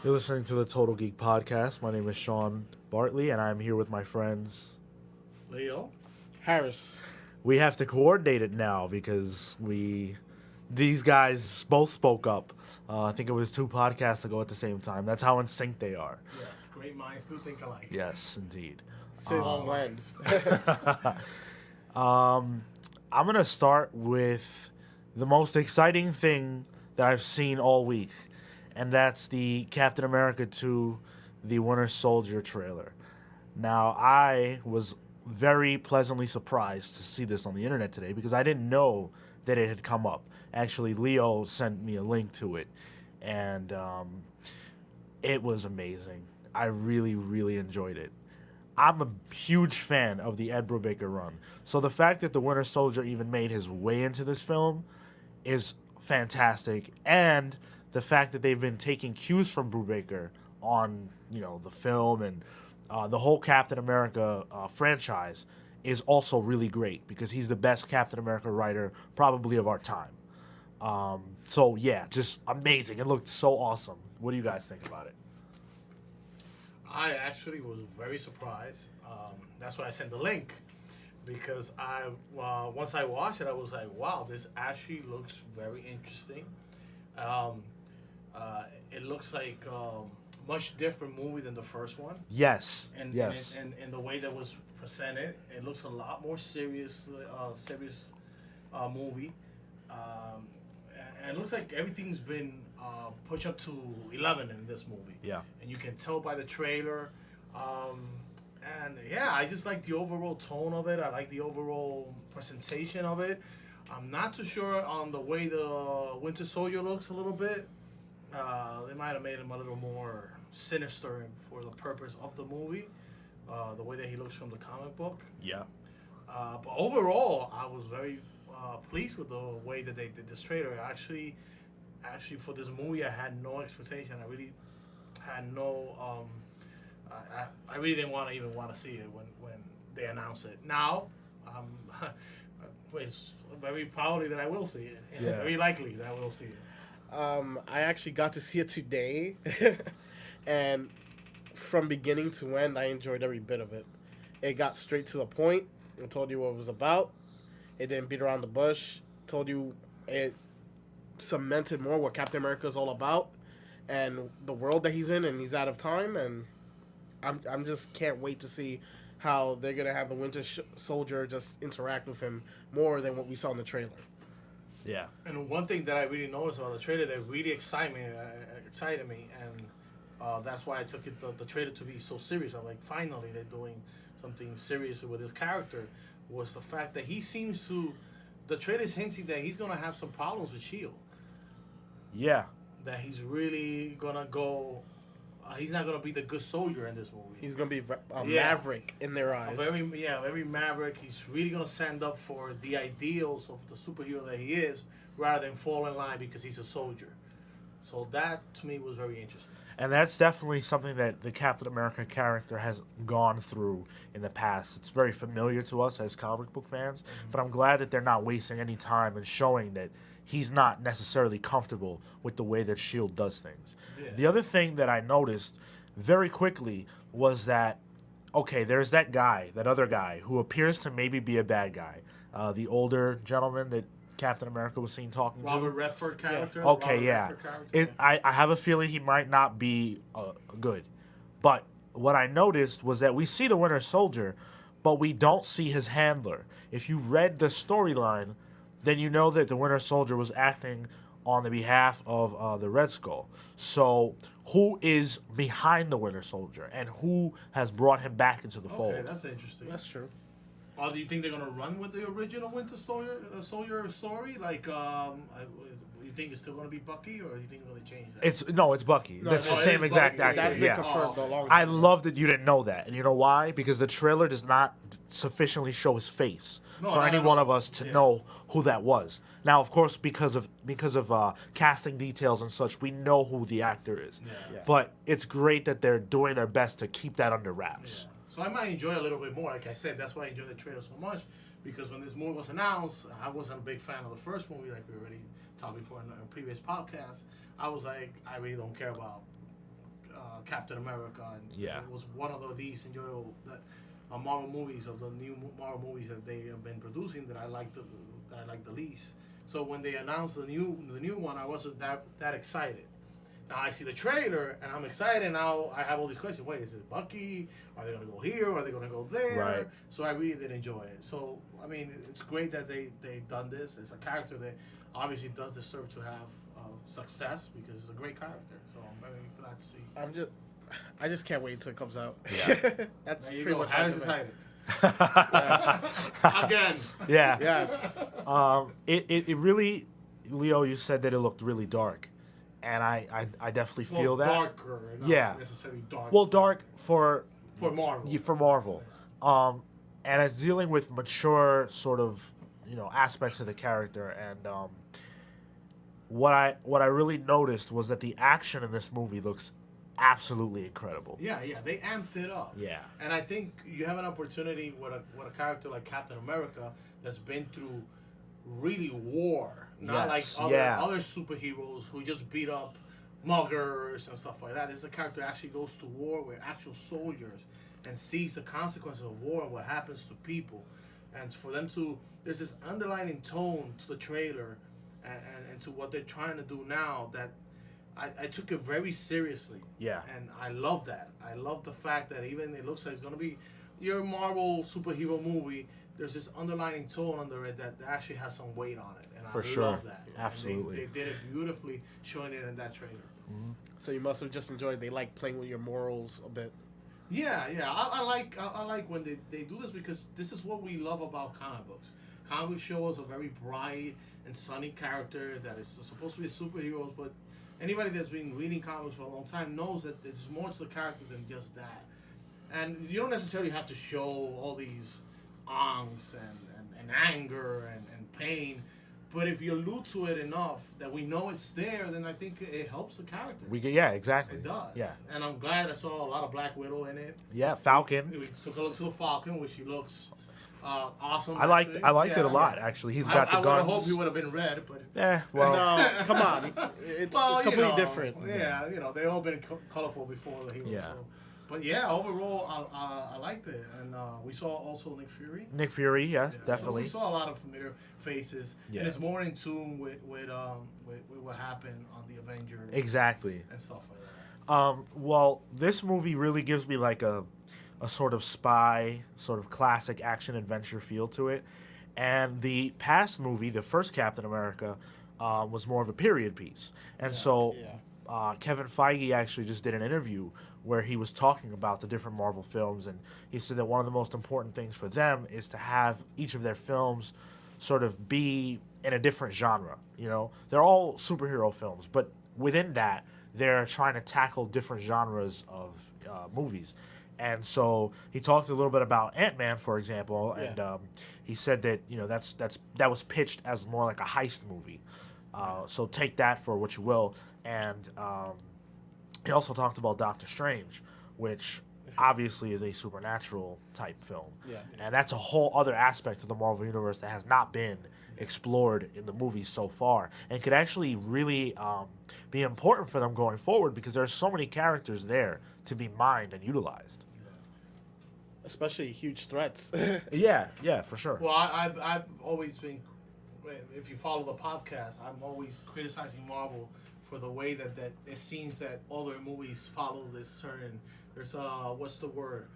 You're listening to the Total Geek Podcast. My name is Sean Bartley, and I'm here with my friends. Leo. Harris. We have to coordinate it now because these guys both spoke up. I think it was 2 podcasts ago at the same time. That's how in sync they are. Yes, great minds do think alike. Yes, indeed. Since All when? minds. I'm gonna start with the most exciting thing that I've seen all week, and that's the Captain America 2, the Winter Soldier trailer. Now, I was very pleasantly surprised to see this on the internet today because I didn't know that it had come up. Actually, Leo sent me a link to it, and it was amazing. I really, really enjoyed it. I'm a huge fan of the Ed Brubaker run. So the fact that the Winter Soldier even made his way into this film is fantastic. And the fact that they've been taking cues from Brubaker on, the film and the whole Captain America franchise is also really great because he's the best Captain America writer probably of our time. So yeah, just amazing. It looked so awesome. What do you guys think about it? I actually was very surprised. That's why I sent the link because once I watched it, I was like, wow, this actually looks very interesting. Um, it looks like much different movie than the first one, Yes. and Yes. and the way that was presented, it looks a lot more serious movie. Um, and it looks like everything's been pushed up to 11 in this movie. Yeah. And you can tell by the trailer. And yeah, I just like the overall tone of it. I like the overall presentation of it. I'm not too sure on the way the Winter Soldier looks a little bit. They might have made him a little more sinister for the purpose of the movie. The way that he looks from the comic book. Yeah. But overall, I was very pleased with the way that they did this trailer. Actually, for this movie, I had no expectation. I really had no. I really didn't even want to see it when they announced it. Now, it's very probably that I will see it. Yeah. Very likely that I will see it. I actually got to see it today, and from beginning to end, I enjoyed every bit of it. It got straight to the point. It told you what it was about. It didn't beat around the bush. Told you it cemented more what Captain America is all about, and the world that he's in, and he's out of time. And I'm just can't wait to see how they're gonna have the Soldier just interact with him more than what we saw in the trailer. Yeah. And one thing that I really noticed about the trailer that really excited me, and that's why I took the trailer to be so serious. I'm like, finally, they're doing something serious with his character. Was the fact that he seems to, the trailer's hinting that he's gonna have some problems with Shield. Yeah. That he's really gonna go. He's not gonna be the good soldier in this movie. He's gonna be a Yeah. maverick in their eyes. Very maverick. He's really gonna stand up for the ideals of the superhero that he is, rather than fall in line because he's a soldier. So that to me was very interesting. And that's definitely something that the Captain America character has gone through in the past. It's very familiar to us as comic book fans, but I'm glad that they're not wasting any time and showing that he's not necessarily comfortable with the way that S.H.I.E.L.D. does things. Yeah. The other thing that I noticed very quickly was that, okay, there's that guy, that other guy, who appears to maybe be a bad guy. The older gentleman that Captain America was seen talking Robert to. Redford character. Okay, Robert yeah. Redford character. I have a feeling he might not be good. But what I noticed was that we see the Winter Soldier, but we don't see his handler. If you read the storyline, then you know that the Winter Soldier was acting on the behalf of the Red Skull. So who is behind the Winter Soldier, and who has brought him back into the fold? Okay, that's interesting. That's true. Do you think they're gonna run with the original Winter Soldier story? Like, you think it's still gonna be Bucky, or you think they're gonna change that? It's Bucky. That's no, the it same is exact Bucky. actor. That's been Yeah. confirmed a long I time. love that you didn't know that. And you know why? Because the trailer does not sufficiently show his face No, for not any at one all. of us to Yeah. know who that was. Now, of course, because of casting details and such, we know who the actor is. Yeah. But it's great that they're doing their best to keep that under wraps. Yeah. So I might enjoy it a little bit more. Like I said, that's why I enjoyed the trailer so much. Because when this movie was announced, I wasn't a big fan of the first movie, like we already talked before in a previous podcast. I was like, I really don't care about Captain America, and Yeah. it was one of the least enjoyable Marvel movies of the new Marvel movies that they have been producing that I like the least. So when they announced the new one, I wasn't that excited. Now I see the trailer and I'm excited. Now I have all these questions. Wait, is it Bucky? Are they gonna go here? Are they gonna go there? Right. So I really did enjoy it. So I mean, it's great that they've done this. It's a character that obviously does deserve to have success because it's a great character. So I'm very glad to see. I just can't wait until it comes out. Yeah. That's There you pretty go. much Harris all I excited. Yes. Again. Yeah. Yes. It really, Leo, you said that it looked really dark, and I definitely feel that. Darker, not Yeah. necessarily dark. Well, dark for Marvel. for Marvel, and it's dealing with mature sort of aspects of the character, and what I really noticed was that the action in this movie looks absolutely incredible. Yeah, they amped it up. Yeah. And I think you have an opportunity with a character like Captain America that's been through really war, not Yes, like yeah. other superheroes who just beat up muggers and stuff like that. This is a character that actually goes to war with actual soldiers and sees the consequences of war and what happens to people. And for them there's this underlining tone to the trailer and to what they're trying to do now that I took it very seriously. Yeah. And I love that. I love the fact that even it looks like it's going to be your Marvel superhero movie, there's this underlining tone under it that actually has some weight on it. And For I sure. love that. Absolutely. And they did it beautifully showing it in that trailer. So you must have just enjoyed. They like playing with your morals a bit. Yeah. I like when they do this because this is what we love about comic books. Comic books show us a very bright and sunny character that is supposed to be a superhero, but anybody that's been reading comics for a long time knows that there's more to the character than just that. And you don't necessarily have to show all these angst and anger and pain, but if you allude to it enough that we know it's there, then I think it helps the character. Exactly. It does. Yeah. And I'm glad I saw a lot of Black Widow in it. Yeah, Falcon. We took a look to the Falcon, which he looks awesome. I liked actually. it a lot. Actually, he's got the I would guns. have hoped he would have been red, but Well, No, come on. It's completely different. Yeah, they all been colorful before the heroes. Yeah. So. But yeah, overall, I liked it, and we saw also Nick Fury. Nick Fury, yeah, Yeah, definitely. So we saw a lot of familiar faces, Yeah. and it's more in tune with what happened on the Avengers Exactly. and stuff like that. Well, this movie really gives me like a sort of spy, sort of classic action adventure feel to it. And the past movie, the first Captain America, was more of a period piece. And so Kevin Feige actually just did an interview where he was talking about the different Marvel films, and he said that one of the most important things for them is to have each of their films sort of be in a different genre. They're all superhero films, but within that, they're trying to tackle different genres of movies. And so he talked a little bit about Ant-Man, for example, and he said that that was pitched as more like a heist movie. So take that for what you will. And he also talked about Doctor Strange, which obviously is a supernatural type film. Yeah. And that's a whole other aspect of the Marvel Universe that has not been explored in the movies so far, and could actually really be important for them going forward because there's so many characters there to be mined and utilized. Especially huge threats. Yeah, for sure. Well, I've always been, if you follow the podcast, I'm always criticizing Marvel for the way that it seems that all their movies follow this certain, there's what's the word,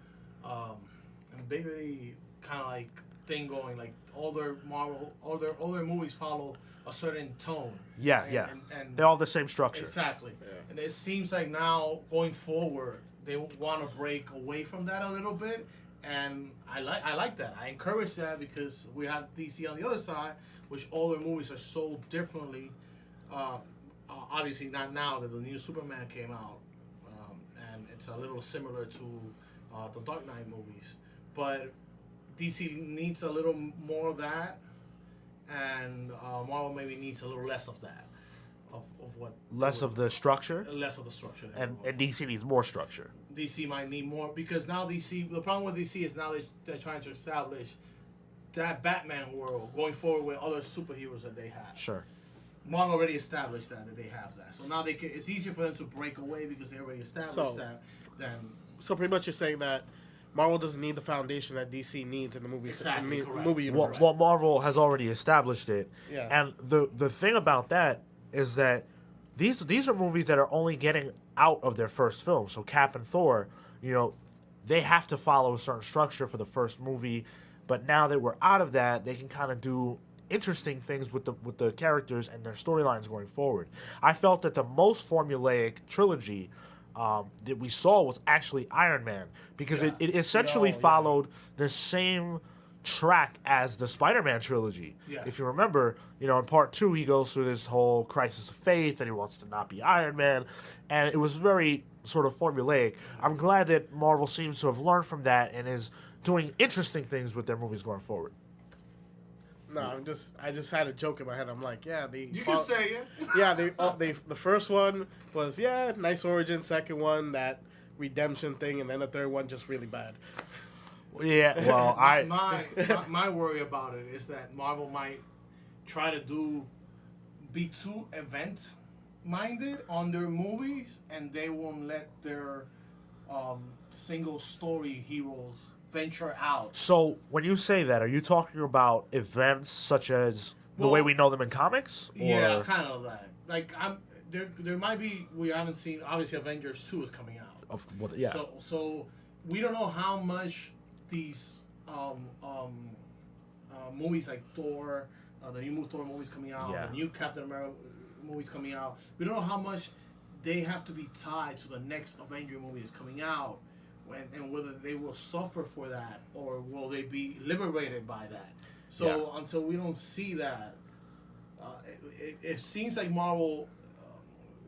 ambiguity kind of like thing going, like all their movies follow a certain tone. Yeah. And They're all the same structure. Exactly. Yeah. And it seems like now going forward they want to break away from that a little bit, and I like that. I encourage that because we have DC on the other side, which all their movies are sold differently. Obviously not now that the new Superman came out, and it's a little similar to the Dark Knight movies, but DC needs a little more of that, and Marvel maybe needs a little less of that, of what Less of the structure, less of the structure. and DC needs more structure. DC might need more because now DC. The problem with DC is now they're trying to establish that Batman world going forward with other superheroes that they have. Sure. Marvel already established that they have that. So now they can. It's easier for them to break away because they already established that. Then So pretty much you're saying that Marvel doesn't need the foundation that DC needs in the movie Exactly, correct. movie universe. Well, Marvel has already established it. Yeah. And the thing about that is that these are movies that are only getting out of their first film. So Cap and Thor, they have to follow a certain structure for the first movie, but now that we're out of that, they can kind of do interesting things with the characters and their storylines going forward. I felt that the most formulaic trilogy that we saw was actually Iron Man, because it essentially followed the same track as the Spider-Man trilogy. Yeah. If you remember, in part 2 he goes through this whole crisis of faith and he wants to not be Iron Man, and it was very sort of formulaic. I'm glad that Marvel seems to have learned from that and is doing interesting things with their movies going forward. No, I just had a joke in my head. I'm like, yeah, you can say it. Yeah, the first one was nice origin. Second one, that redemption thing, and then the third one just really bad. Yeah, well, my worry about it is that Marvel might try to be too event minded on their movies, and they won't let their single story heroes venture out. So when you say that, are you talking about events such as the way we know them in comics? Or? Yeah, kind of that. Like there might be, we haven't seen, obviously Avengers 2 is coming out. Yeah. So we don't know how much these movies like Thor, the new Thor movies coming out, the new Captain America movies coming out. We don't know how much they have to be tied to the next Avenger movie that's coming out, and whether they will suffer for that or will they be liberated by that. So until we don't see that, it seems like Marvel,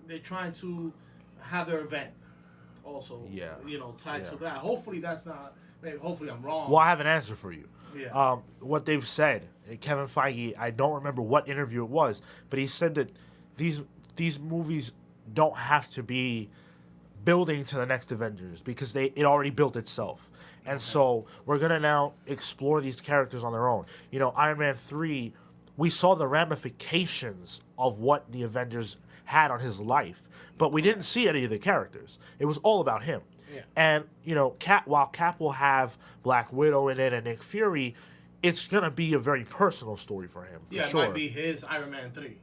they're trying to have their event also, tied to that. Hopefully that's not. Hopefully I'm wrong. Well, I have an answer for you. Yeah. What they've said, Kevin Feige, I don't remember what interview it was, but he said that these movies don't have to be building to the next Avengers because it already built itself. And so we're going to now explore these characters on their own. Iron Man 3, we saw the ramifications of what the Avengers had on his life, but we didn't see any of the characters. It was all about him. Yeah. And, while Cap will have Black Widow in it and Nick Fury, it's going to be a very personal story for him, for it sure. might be his Iron Man 3.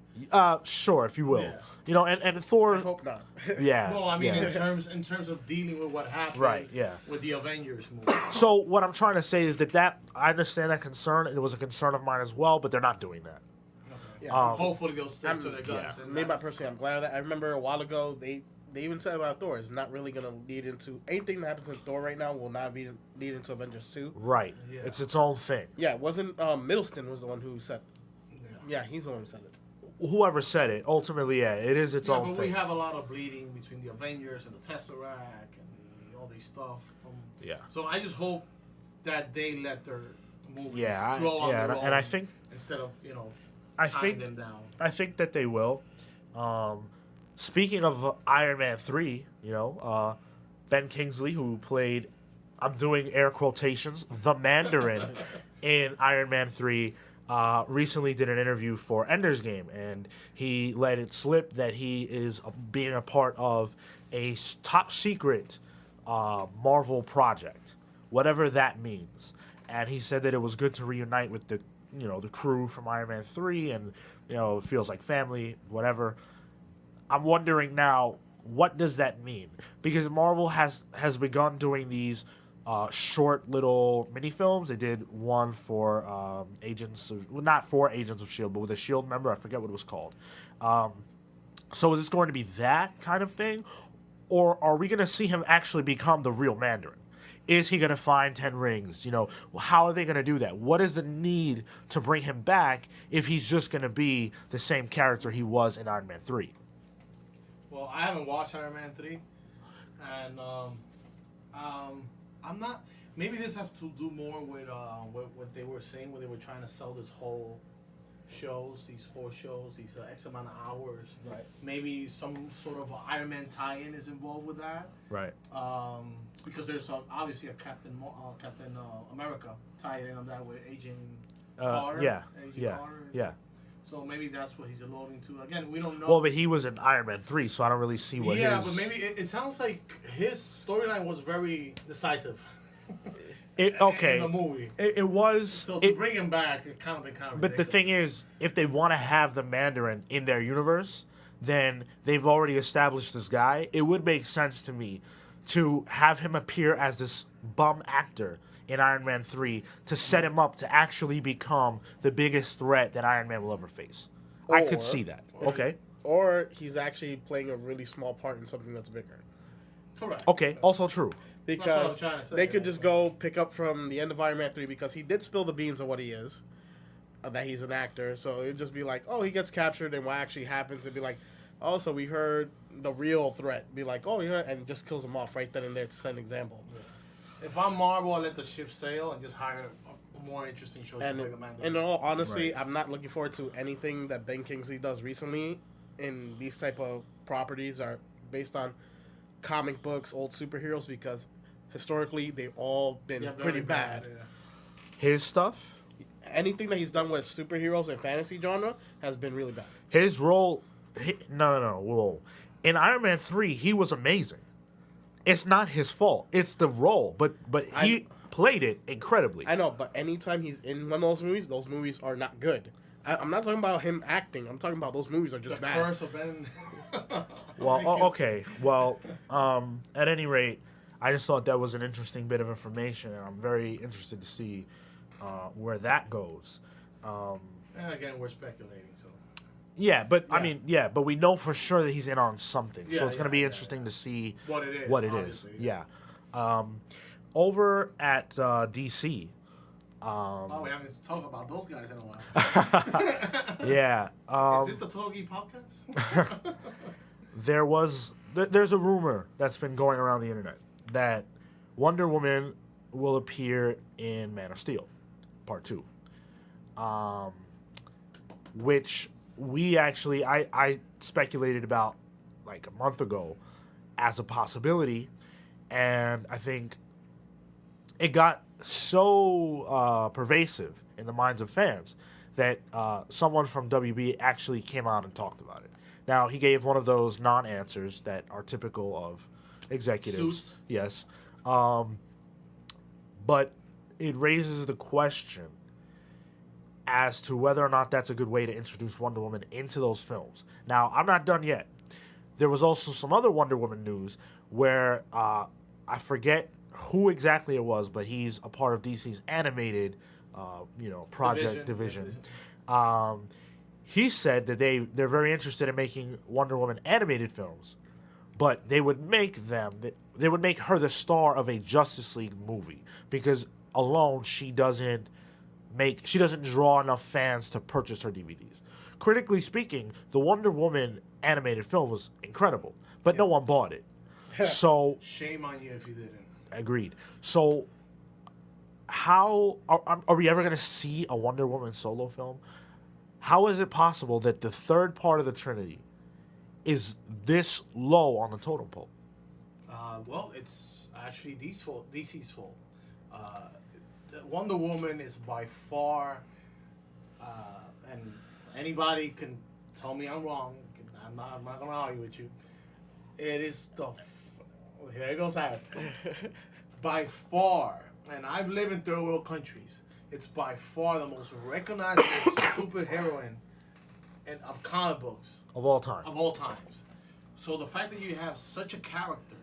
Sure, if you will. Yeah. And Thor. I hope not. Yeah. Well, I mean, in terms of dealing with what happened with the Avengers movie. So what I'm trying to say is that I understand that concern, and it was a concern of mine as well, but they're not doing that. Okay. Yeah. Hopefully they'll stick to their guns. Me, personally, I'm glad of that. I remember a while ago they even said about Thor, it's not really going to lead into anything that happens in Thor right now will not lead into Avengers 2. Right. Yeah. It's its own thing. Yeah, it wasn't Middleton was the one who said it. Yeah, he's the one who said it. Whoever said it, ultimately, it is its own but thing. We have a lot of bleeding between the Avengers and the Tesseract and all these stuff. So I just hope that they let their movies grow on their own, and I think instead of tying them down. I think that they will. Speaking of Iron Man 3, Ben Kingsley, who played, I'm doing air quotations, the Mandarin in Iron Man 3, recently did an interview for Ender's Game, and he let it slip that he is being a part of a top secret Marvel project, whatever that means. And he said that it was good to reunite with the crew from Iron Man 3, and it feels like family, whatever. I'm wondering now, what does that mean? Because Marvel has begun doing these short little mini films. They did one for not for Agents of S.H.I.E.L.D., but with a S.H.I.E.L.D. member. I forget what it was called. So is this going to be that kind of thing? Or are we going to see him actually become the real Mandarin? Is he going to find 10 rings? How are they going to do that? What is the need to bring him back if he's just going to be the same character he was in Iron Man 3? Well, I haven't watched Iron Man 3, and I'm not. Maybe this has to do more with what they were saying, where they were trying to sell this whole these 4 shows, these X amount of hours. Right. Maybe some sort of Iron Man tie-in is involved with that. Right. Because there's obviously a Captain America tied in on that with Agent Carter. Agent Carter. So maybe that's what he's alluding to. Again, we don't know. Well, but he was in Iron Man 3, so I don't really see what yeah, his... but maybe it sounds like his storyline was very decisive. Okay. In the movie. It was... So to bring him back, it kind of been But ridiculous. the thing is, if they want to have the Mandarin in their universe, then they've already established this guy. It would make sense to me to have him appear as this bum actor in Iron Man 3 to set him up to actually become the biggest threat that Iron Man will ever face. I could see that. Okay. Or he's actually playing a really small part in something that's bigger. Correct. Okay, also true. That's what Because I'm trying to say, they could yeah. just go pick up from the end of Iron Man 3 because he did spill the beans of what he is, that he's an actor. So it would just be like, oh, he gets captured and what actually happens. It'd be like, oh, so we heard the real threat. Be like, oh, yeah, and just kills him off right then and there to set an example. If I'm Marvel, I let the ship sail and just hire a more interesting show to play the Mandarin. In all honesty, Right. I'm not looking forward to anything that Ben Kingsley does recently in these type of properties are based on comic books, old superheroes, because historically they've all been Yeah, very pretty bad. Yeah. His stuff, Anything that he's done with superheroes and fantasy genre has been really bad. his role... No. Whoa. In Iron Man 3, he was amazing. It's not his fault. It's the role. But he played it incredibly. I know, but anytime he's in one of those movies are not good. I'm not talking about him acting. I'm talking about those movies are just The bad. curse of Ben. Well, okay. Well, at any rate, I just thought that was an interesting bit of information, and I'm very interested to see where that goes. And again, we're speculating, so. Yeah, but I Yeah. mean, yeah, but we know for sure that he's in on something, so Yeah, it's going to yeah, be yeah, interesting to see What it is. what it is. obviously, Yeah. Over at DC. Oh, we haven't talked about those guys in a while. Yeah. Is this the Total Geek podcast? There's a rumor that's been going around the internet that Wonder Woman will appear in Man of Steel, Part 2. Which we actually, I speculated about like a month ago as a possibility, and I think it got so pervasive in the minds of fans that someone from WB actually came out and talked about it. Now, he gave one of those non-answers that are typical of executives. Suits. Yes. But it raises the question as to whether or not that's a good way to introduce Wonder Woman into those films. Now, I'm not done yet. There was also some other Wonder Woman news where I forget who exactly it was, but he's a part of DC's animated, project division. He said that they're very interested in making Wonder Woman animated films, but they would make her the star of a Justice League movie because alone she doesn't draw enough fans to purchase her DVDs. Critically speaking, the Wonder Woman animated film was incredible, but no one bought it. So Shame on you if you didn't. agreed. So how are we ever going to see a Wonder Woman solo film? How is it possible that the third part of the Trinity is this low on the totem pole? Well, it's actually DC's fault. Wonder Woman is by far, and anybody can tell me I'm wrong. I'm not going to argue with you. It is here it goes, Harris. By far, and I've lived in third world countries, it's by far the most recognizable superheroine of comic books Of all time. of all times. So the fact that you have such a character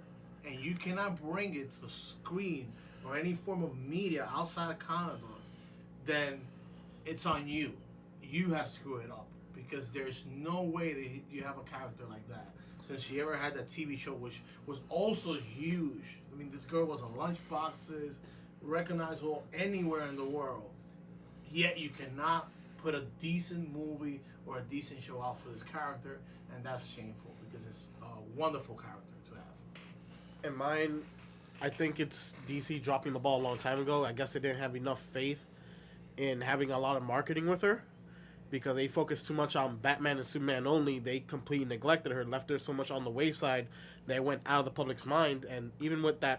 and you cannot bring it to the screen or any form of media outside of comic book, then it's on you. You have screwed it up because there's no way that you have a character like that. Since she ever had that TV show, which was also huge. I mean, this girl was on lunchboxes, recognizable anywhere in the world. Yet you cannot put a decent movie or a decent show out for this character, and that's shameful because it's a wonderful character to have. In mine, I think it's DC dropping the ball a long time ago. I guess they didn't have enough faith in having a lot of marketing with her because they focused too much on Batman and Superman only. They completely neglected her, left her so much on the wayside that it went out of the public's mind. And even with the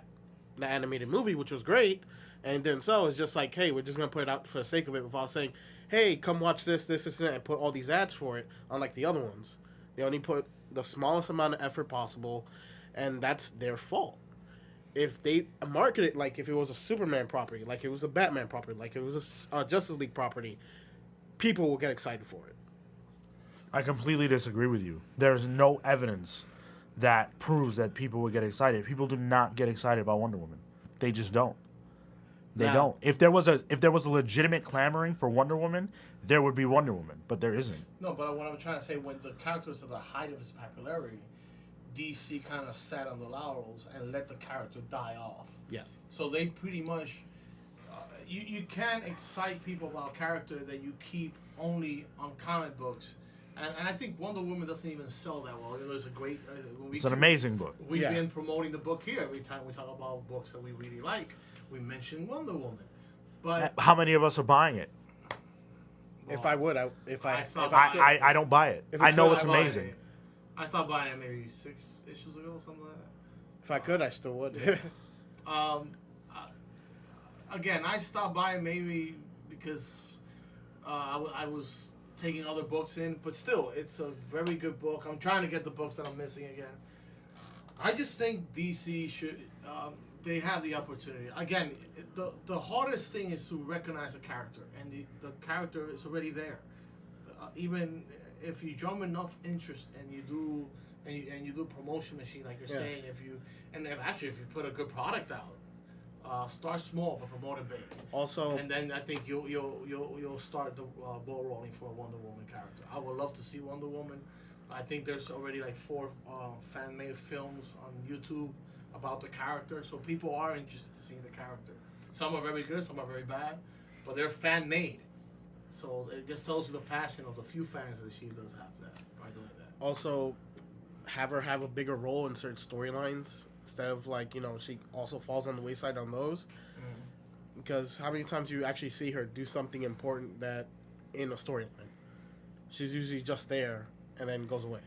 animated movie, which was great, and then so it's just like, hey, we're just going to put it out for the sake of it without saying, hey, come watch this, and put all these ads for it. Unlike the other ones, they only put the smallest amount of effort possible, and that's their fault. If they market it like if it was a Superman property, like it was a Batman property, like it was a Justice League property, people will get excited for it. I completely disagree with you. There's no evidence that proves that people would get excited. People do not get excited about Wonder Woman. They just don't. They Yeah. don't. If there was a legitimate clamoring for Wonder Woman, there would be Wonder Woman, but there isn't. No, but what I'm trying to say, when the character was at the height of his popularity, DC kind of sat on the laurels and let the character die off. Yeah. So they pretty much, you can't excite people about a character that you keep only on comic books. And I think Wonder Woman doesn't even sell that well. Even though it's a great, It's an amazing book. We've Yeah. been promoting the book here every time we talk about books that we really like. We mention Wonder Woman, but How many of us are buying it? If I would, if I stopped could. I don't buy it. If I it know could, it's I bought amazing. it. I stopped buying it maybe 6 issues ago, something like that. If I could, I still would. Again, I stopped buying maybe because I was taking other books in, but still, it's a very good book. I'm trying to get the books that I'm missing again. I just think DC should. They have the opportunity. Again, the hardest thing is to recognize a character, and the character is already there. Even if you drum enough interest and you do promotion machine like you're saying, if you put a good product out, start small but promote it big. Also, And then I think you'll start the ball rolling for a Wonder Woman character. I would love to see Wonder Woman. I think there's already like 4 fan-made films on YouTube about the character, so people are interested to see the character. Some are very good, some are very bad, but they're fan-made. So it just tells you the passion of the few fans that she does have by doing that. also, have her have a bigger role in certain storylines instead of she also falls on the wayside on those. Because how many times do you actually see her do something important that in a storyline? She's usually just there and then goes away.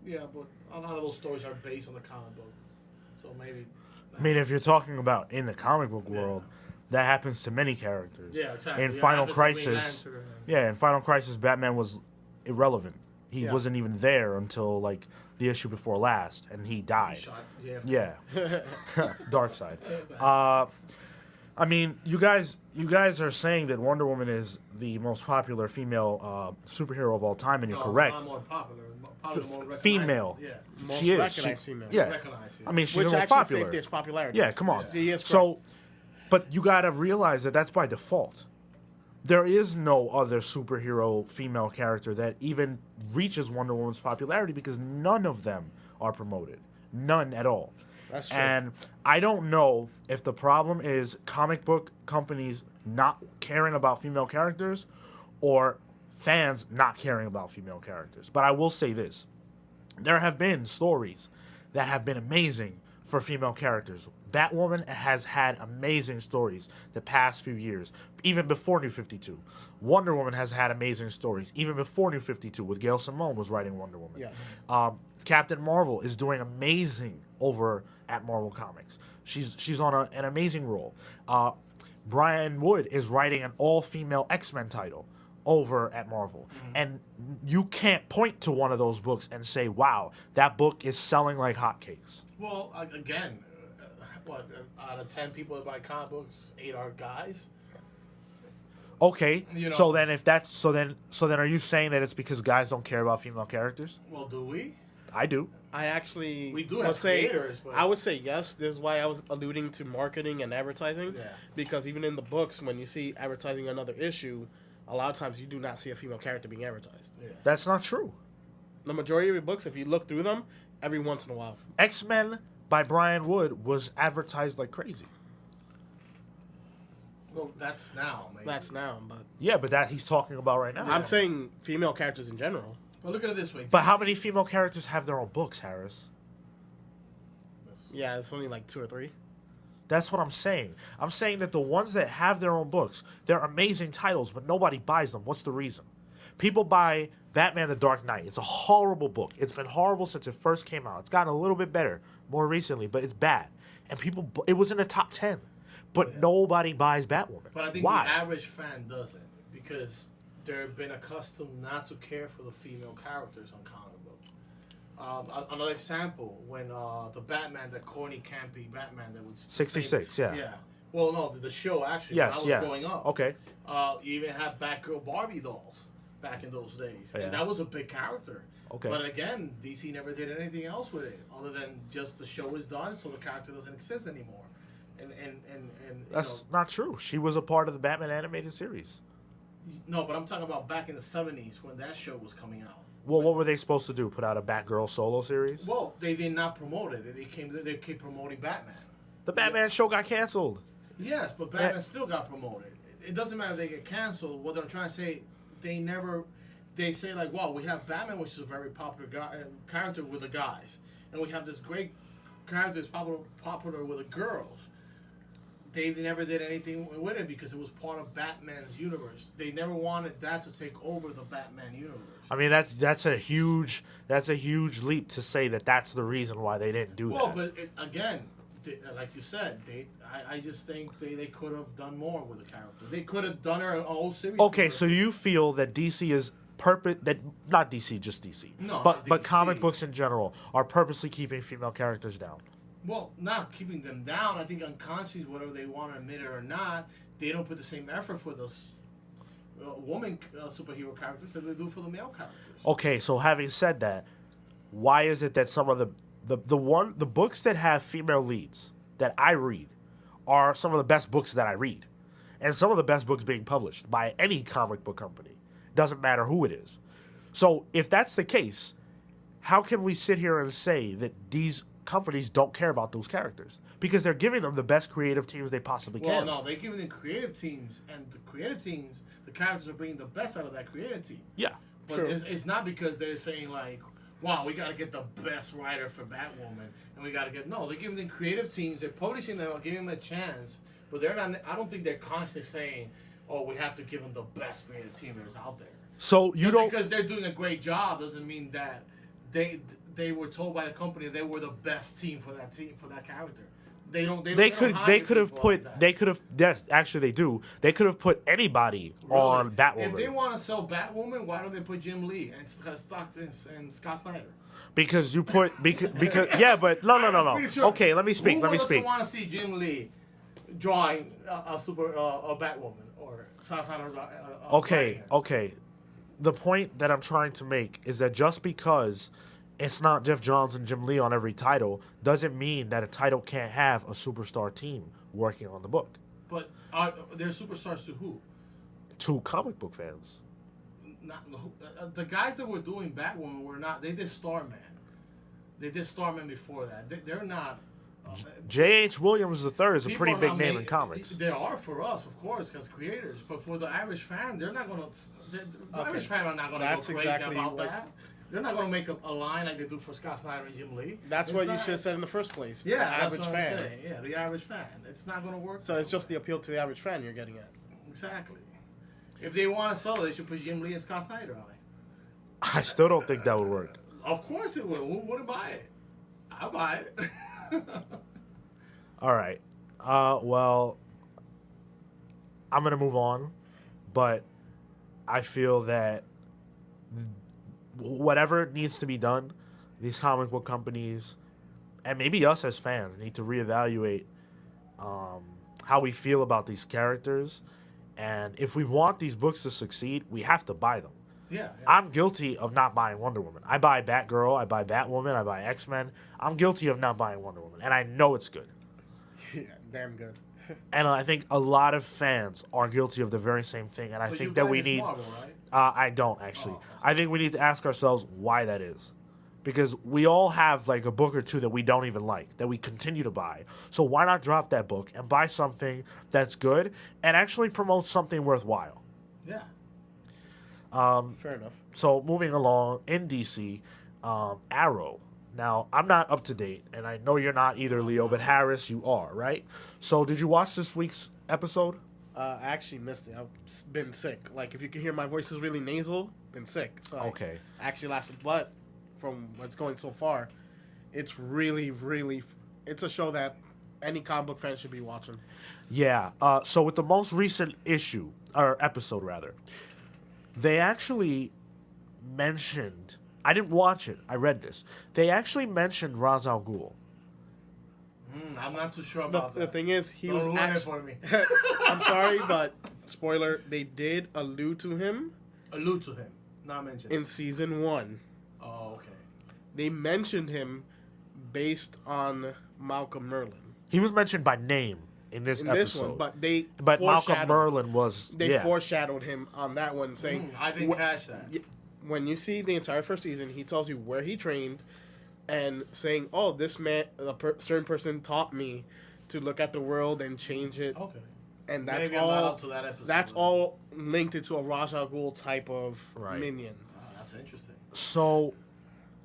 Yeah, but a lot of those stories are based on the comic book, so maybe. I mean, if you're talking about in the comic book world, that happens to many characters. Yeah, exactly. In Yeah, Final happens to Green Crisis, Lantern and- in Final Crisis, Batman was irrelevant. He Yeah. wasn't even there until like the issue before last, and he died. Shot JFK. Yeah, Dark Side. I mean, you guys are saying that Wonder Woman is the most popular female superhero of all time, and you're No, correct. not more popular. Probably more recognized. Female. Yeah. Most She is. recognized She- female. Yeah. Recognized, yeah. I mean, she's Which the most actually popular. saved its popularity. Yeah, come on. He is So, but you gotta realize that that's by default. There is no other superhero female character that even reaches Wonder Woman's popularity because none of them are promoted. None at all. That's true. And I don't know if the problem is comic book companies not caring about female characters or fans not caring about female characters. But I will say this. There have been stories that have been amazing for female characters. Batwoman has had amazing stories the past few years, even before New 52. Wonder Woman has had amazing stories, even before New 52, with Gail Simone was writing Wonder Woman. Yes. Captain Marvel is doing amazing over at Marvel Comics. She's on an amazing role. Brian Wood is writing an all-female X-Men title over at Marvel. And you can't point to one of those books and say, wow, that book is selling like hotcakes. Well, again, out of 10 people that buy comic books, 8 are guys. Okay, You know- so then if that's so then are you saying that it's because guys don't care about female characters? Well, do we? I do. I actually We do would have say, creators, but- I would say yes. This is why I was alluding to marketing and advertising. Yeah. Because even in the books, when you see advertising another issue, a lot of times you do not see a female character being advertised. Yeah. That's That's not true. the majority of your books, if you look through them, every once in a while. X-Men by Brian Wood was advertised like crazy. Well, that's now, maybe. That's now, but Yeah, but that he's talking about right now. I'm saying female characters in general. But look at it this way. But how many female characters have their own books, Harris? Yeah, it's only like 2 or 3. That's what I'm saying. I'm saying that the ones that have their own books, they're amazing titles, but nobody buys them. What's the reason? People buy Batman the Dark Knight. It's a horrible book. It's been horrible since it first came out. It's gotten a little bit better more recently, but it's bad. And it was in the top 10. But nobody buys Batwoman. But I think Why? the average fan doesn't, because they've been accustomed not to care for the female characters on comic book. Another example, when the Batman, the corny, campy Batman that was 66, yeah. Yeah. Well, no, the show actually. Yes, when I was growing up. Okay. You even had Batgirl Barbie dolls back in those days, Yeah. and that was a big character. Okay. But again, DC never did anything else with it other than just the show is done, so the character doesn't exist anymore. And That's not true. She was a part of the Batman animated series. no, but I'm talking about back in the '70s when that show was coming out. Well, what were they supposed to do? Put out a Batgirl solo series? Well, they did not promote it. They kept promoting Batman. The Batman show got canceled. Yes, but Batman still got promoted. It doesn't matter if they get canceled. What I'm trying to say, they say like, wow, we have Batman, which is a very popular character with the guys, and we have this great character that's popular with the girls. They never did anything with it because it was part of Batman's universe. They never wanted that to take over the Batman universe. I mean, that's a huge leap to say that that's the reason why they didn't do that. Well, but again, like you said, I just think they could have done more with the character. They could have done her a whole series. Okay, so you feel that DC is not DC, just DC. No, but not DC. comic books in general are purposely keeping female characters down. Well, not keeping them down. I think unconsciously, whether they want to admit it or not, they don't put the same effort for those woman superhero characters that they do for the male characters. Okay, so having said that, why is it that some of the books that have female leads that I read are some of the best books that I read, and some of the best books being published by any comic book company? Doesn't matter who it is. So if that's the case, how can we sit here and say that these companies don't care about those characters? Because they're giving them the best creative teams they possibly can. Well, no, they're giving them creative teams, and the creative teams, the characters are bringing the best out of that creative team. Yeah. But True. it's not because they're saying like, wow, we got to get the best writer for Batwoman, and we got to get... No, they're giving them creative teams, they're publishing them, giving them a chance, but they're not... I don't think they're constantly saying, oh, we have to give them the best creative team there's out there. So you don't... Because they're doing a great job doesn't mean that they were told by the company they were the best team for that character. They could have put yes, actually they do. They could have put anybody on Batwoman. If they want to sell Batwoman, why don't they put Jim Lee and Scott Snyder? Because yeah, but no. Sure. Okay, let me speak. Who doesn't want to see Jim Lee drawing a Batwoman or Scott Snyder? Okay. The point that I'm trying to make is that just because it's not Jeff Johns and Jim Lee on every title doesn't mean that a title can't have a superstar team working on the book. But they're superstars to who? To comic book fans. The guys that were doing Batwoman were not. They did Starman. They did Starman before that. They're not. J.H. Williams III is a pretty big name in comics. They are for us, of course, as creators. But for the average fan, they're not going to. The average fan are not going to go crazy about that. They're not going to make a line like they do for Scott Snyder and Jim Lee. That's what you should have said in the first place. Yeah, the average that's what fan. I'm saying. Yeah, the average fan. It's not going to work. So it's just the appeal to the average fan you're getting at. Exactly. If they want to sell it, they should put Jim Lee and Scott Snyder on it. I still don't think that would work. Of course it would. Who wouldn't buy it? I'll buy it. All right. Well, I'm going to move on, but I feel that whatever needs to be done, these comic book companies, and maybe us as fans, need to reevaluate how we feel about these characters. And if we want these books to succeed, we have to buy them. Yeah. I'm guilty of not buying Wonder Woman. I buy Batgirl, I buy Batwoman, I buy X-Men. I'm guilty of not buying Wonder Woman, and I know it's good. Yeah, damn good. And I think a lot of fans are guilty of the very same thing, and I think that we need... Marvel, right? I don't, actually. I think we need to ask ourselves why that is. Because we all have, like, a book or two that we don't even like, that we continue to buy. So why not drop that book and buy something that's good and actually promote something worthwhile? Yeah. Fair enough. So moving along, in DC, Arrow. Now, I'm not up to date, and I know you're not either, Leo, but Harris, you are, right? So did you watch this week's episode? I actually missed it. I've been sick. Like, if you can hear my voice is really nasal, been sick. So Okay. I actually lasted. But from what's going so far, it's really, really... It's a show that any comic book fan should be watching. Yeah. So with the most recent issue, or episode, rather, they actually mentioned. I didn't watch it. I read this. They actually mentioned Ra's al Ghul. I'm not too sure The, about the that. thing is, he Don't was ruin it actually. for me. I'm sorry, but spoiler, they did allude to him Allude to him, not mention. in season 1. Oh, okay. They mentioned him based on Malcolm Merlin He was mentioned by name in this in episode. this one, but they But Malcolm foreshadowed- Merlin was They yeah. foreshadowed him on that one, saying I didn't catch that. when you see the entire first season, he tells you where he trained, and saying, "Oh, this man, certain person taught me to look at the world and change it." Okay. And that's Maybe I'm not all. up to that episode. That's all linked into a Ra's al Ghul type of Right. minion. Oh, that's interesting. So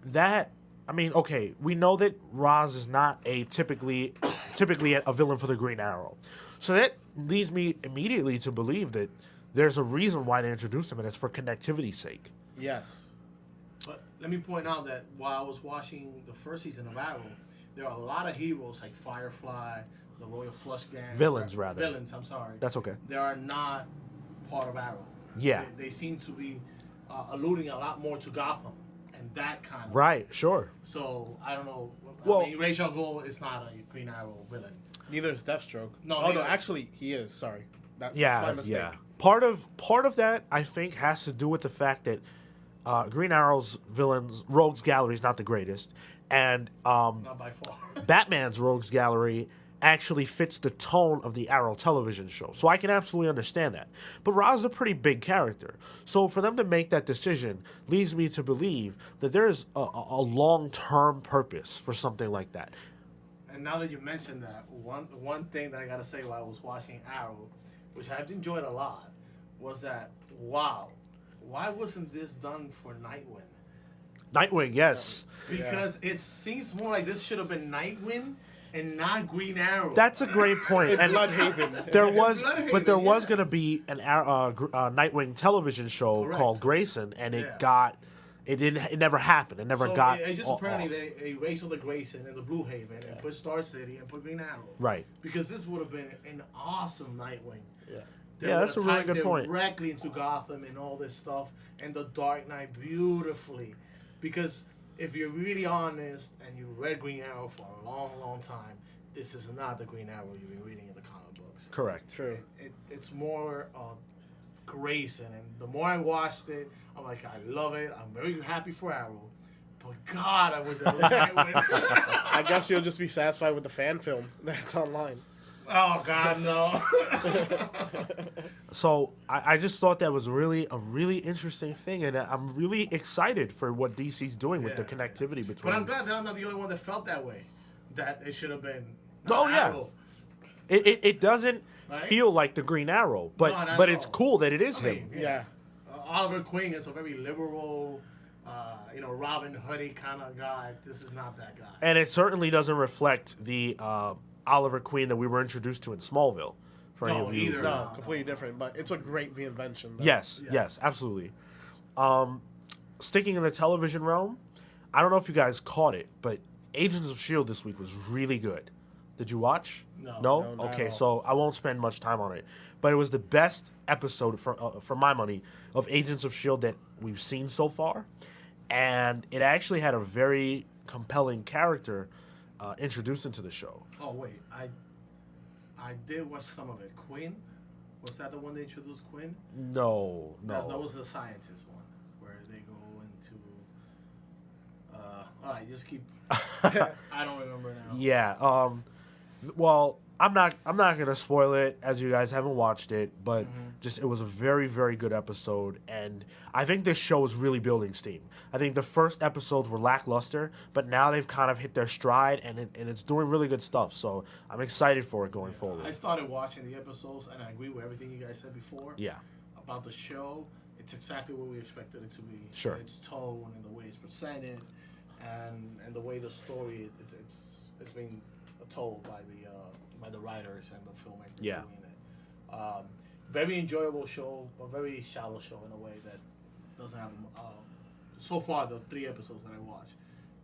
that I mean, okay, we know that Ra's is not typically a villain for the Green Arrow. So that leads me immediately to believe that there's a reason why they introduced him, and it's for connectivity's sake. Yes. But let me point out that while I was watching the first season of Arrow, there are a lot of heroes like Firefly, the Royal Flush Gang. Villains, rather. Villains, I'm sorry. That's okay. They are not part of Arrow. Yeah. They seem to be alluding a lot more to Gotham and that kind of. Right, sure. So, I don't know. Well- I mean, Ra's al Ghul is not a Green Arrow villain. Neither is Deathstroke. No, Oh no, neither. actually he is. Sorry. That's Yeah, my mistake. yeah. Part of that, I think, has to do with the fact that Green Arrow's rogues gallery is not the greatest, and Not by far. Batman's rogues gallery actually fits the tone of the Arrow television show. So I can absolutely understand that. But Ra's is a pretty big character. So for them to make that decision leads me to believe that there's a long-term purpose for something like that. And now that you mentioned that, one thing that I gotta say while I was watching Arrow, which I've enjoyed a lot, was that wow, why wasn't this done for Nightwing? Nightwing, yes. Because it seems more like this should have been Nightwing and not Green Arrow. That's a great point. And Bloodhaven. there was, Bloodhaven, but there was yes. going to be an Nightwing television show Correct. called Grayson, and Yeah. it never happened. It never so got it just off. apparently they erased all the Grayson and the Blue Haven and put Star City and put Green Arrow. Right. Because this would have been an awesome Nightwing. Yeah. That Yeah, would that's a have really tied good point. Directly into Gotham and all this stuff and the Dark Knight beautifully, because if you're really honest and you read Green Arrow for a long, long time, this is not the Green Arrow you've been reading in the comic books. Correct. True. It's more Grayson, and the more I watched it, I'm like, I love it. I'm very happy for Arrow, but God, I wish that was Nightwing. I guess you'll just be satisfied with the fan film that's online. Oh God, no. So I just thought that was really a really interesting thing, and I'm really excited for what DC's doing with the Yeah. connectivity between. But I'm glad that I'm not the only one that felt that way. That it should have been. Oh, yeah. Arrow. It doesn't Right? feel like the Green Arrow, but No, not but at it's all. cool that it is I him. mean, Yeah. Oliver Queen is a very liberal, Robin Hoodie kind of guy. This is not that guy. And it certainly doesn't reflect the Oliver Queen that we were introduced to in Smallville. For any No, of you, either. No, completely different, but it's a great reinvention. Though. Yes, Yes. yes, absolutely. Sticking in the television realm, I don't know if you guys caught it, but Agents of S.H.I.E.L.D. this week was really good. Did you watch? No. No, not Okay, at all. so I won't spend much time on it. But it was the best episode, for my money, of Agents of S.H.I.E.L.D. that we've seen so far. And it actually had a very compelling character introduced into the show. Oh wait, I did watch some of it. Quinn, was that the one they introduced? Quinn? No. That was the scientist one, where they go into. All right, just keep. I don't remember now. Yeah. Well, I'm not gonna spoil it as you guys haven't watched it, but just it was a very, very good episode, and I think this show is really building steam. I think the first episodes were lackluster, but now they've kind of hit their stride, and it's doing really good stuff. So I'm excited for it going forward. I started watching the episodes, and I agree with everything you guys said before. Yeah. About the show, it's exactly what we expected it to be. Sure. Its tone and the way it's presented, and the way the story it's being told by the writers and the filmmakers Yeah. doing it. Very enjoyable show, but very shallow show in a way that doesn't have. So far, the 3 episodes that I watched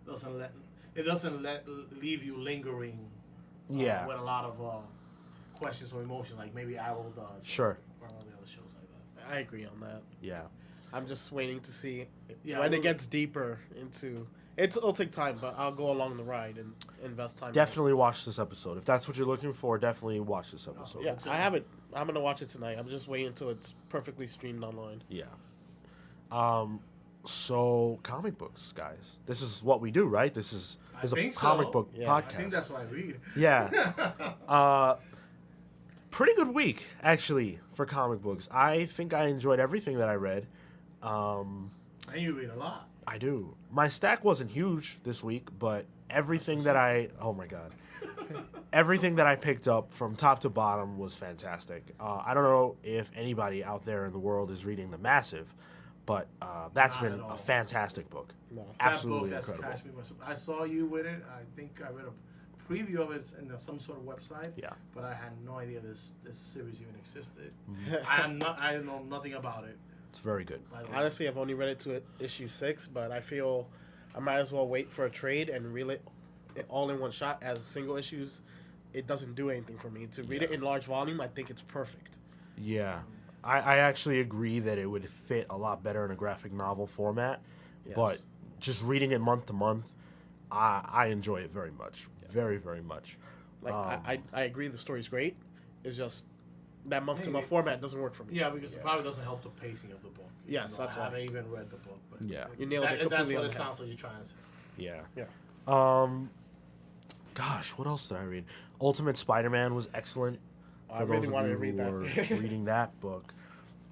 doesn't leave you lingering. Yeah. With a lot of questions or emotions, like maybe Arrow does. Sure. Or all the other shows like that. I agree on that. Yeah. I'm just waiting to see Yeah, when it we'll- gets deeper into. It'll take time, but I'll go along the ride and invest time. in it. Definitely watch this episode. If that's what you're looking for, definitely watch this episode. Yeah, I have it. I'm gonna watch it tonight. I'm just waiting until it's perfectly streamed online. Yeah. So comic books, guys. This is what we do, right? This is I a think comic so. book Yeah. podcast. I think that's what I read. Yeah. Pretty good week, actually, for comic books. I think I enjoyed everything that I read. And you read a lot. I do. My stack wasn't huge this week, but everything that oh my God. Everything that I picked up from top to bottom was fantastic. I don't know if anybody out there in the world is reading The Massive, but that's Not been at all. a fantastic book. No. Absolutely That book has incredible. catched me. I saw you with it. I think I read a preview of it in some sort of website. Yeah. But I had no idea this series even existed. Mm-hmm. I know nothing about it. It's very good. By the way. Honestly, I've only read it to issue 6, but I feel I might as well wait for a trade and reel it all in one shot. As single issues, it doesn't do anything for me. To read it in large volume, I think it's perfect. Yeah. I actually agree that it would fit a lot better in a graphic novel format, Yes. but just reading it month to month, I enjoy it very much. Very, very much. Like I agree, the story's great. It's just that month to month Hey. format doesn't work for me. Yeah, because it probably doesn't help the pacing of the book. Yes, You know, that's I why. haven't even read the book. But Yeah. You nailed it That's completely what on it the head. sounds like you're trying to say. Yeah. Yeah. Gosh, what else did I read? Ultimate Spider-Man was excellent. I really wanted to read who that. were reading that book.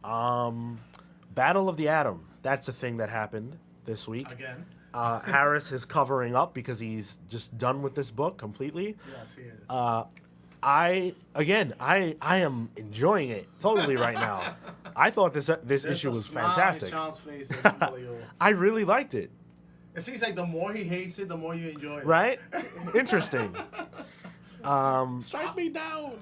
Battle of the Atom. That's a thing that happened this week. Again. Harris is covering up because he's just done with this book completely. Yes, he is. I am enjoying it totally right now. I thought this There's issue a was smile fantastic. in Sean's face that's unbelievable. I really liked it. It seems like the more he hates it, the more you enjoy it. Right? Interesting. Strike me down.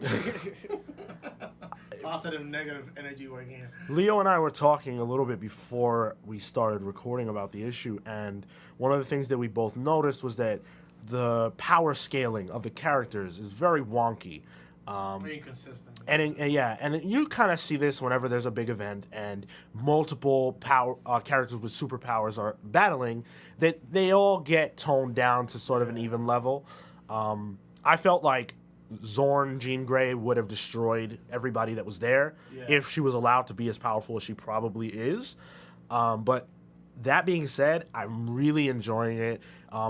Positive, negative energy working here. Leo and I were talking a little bit before we started recording about the issue, and one of the things that we both noticed was that the power scaling of the characters is very wonky. Very inconsistent. And you kind of see this whenever there's a big event and multiple characters with superpowers are battling, that they all get toned down to sort of an even level. I felt like Zorn, Jean Grey would have destroyed everybody that was there if she was allowed to be as powerful as she probably is. But that being said, I'm really enjoying it.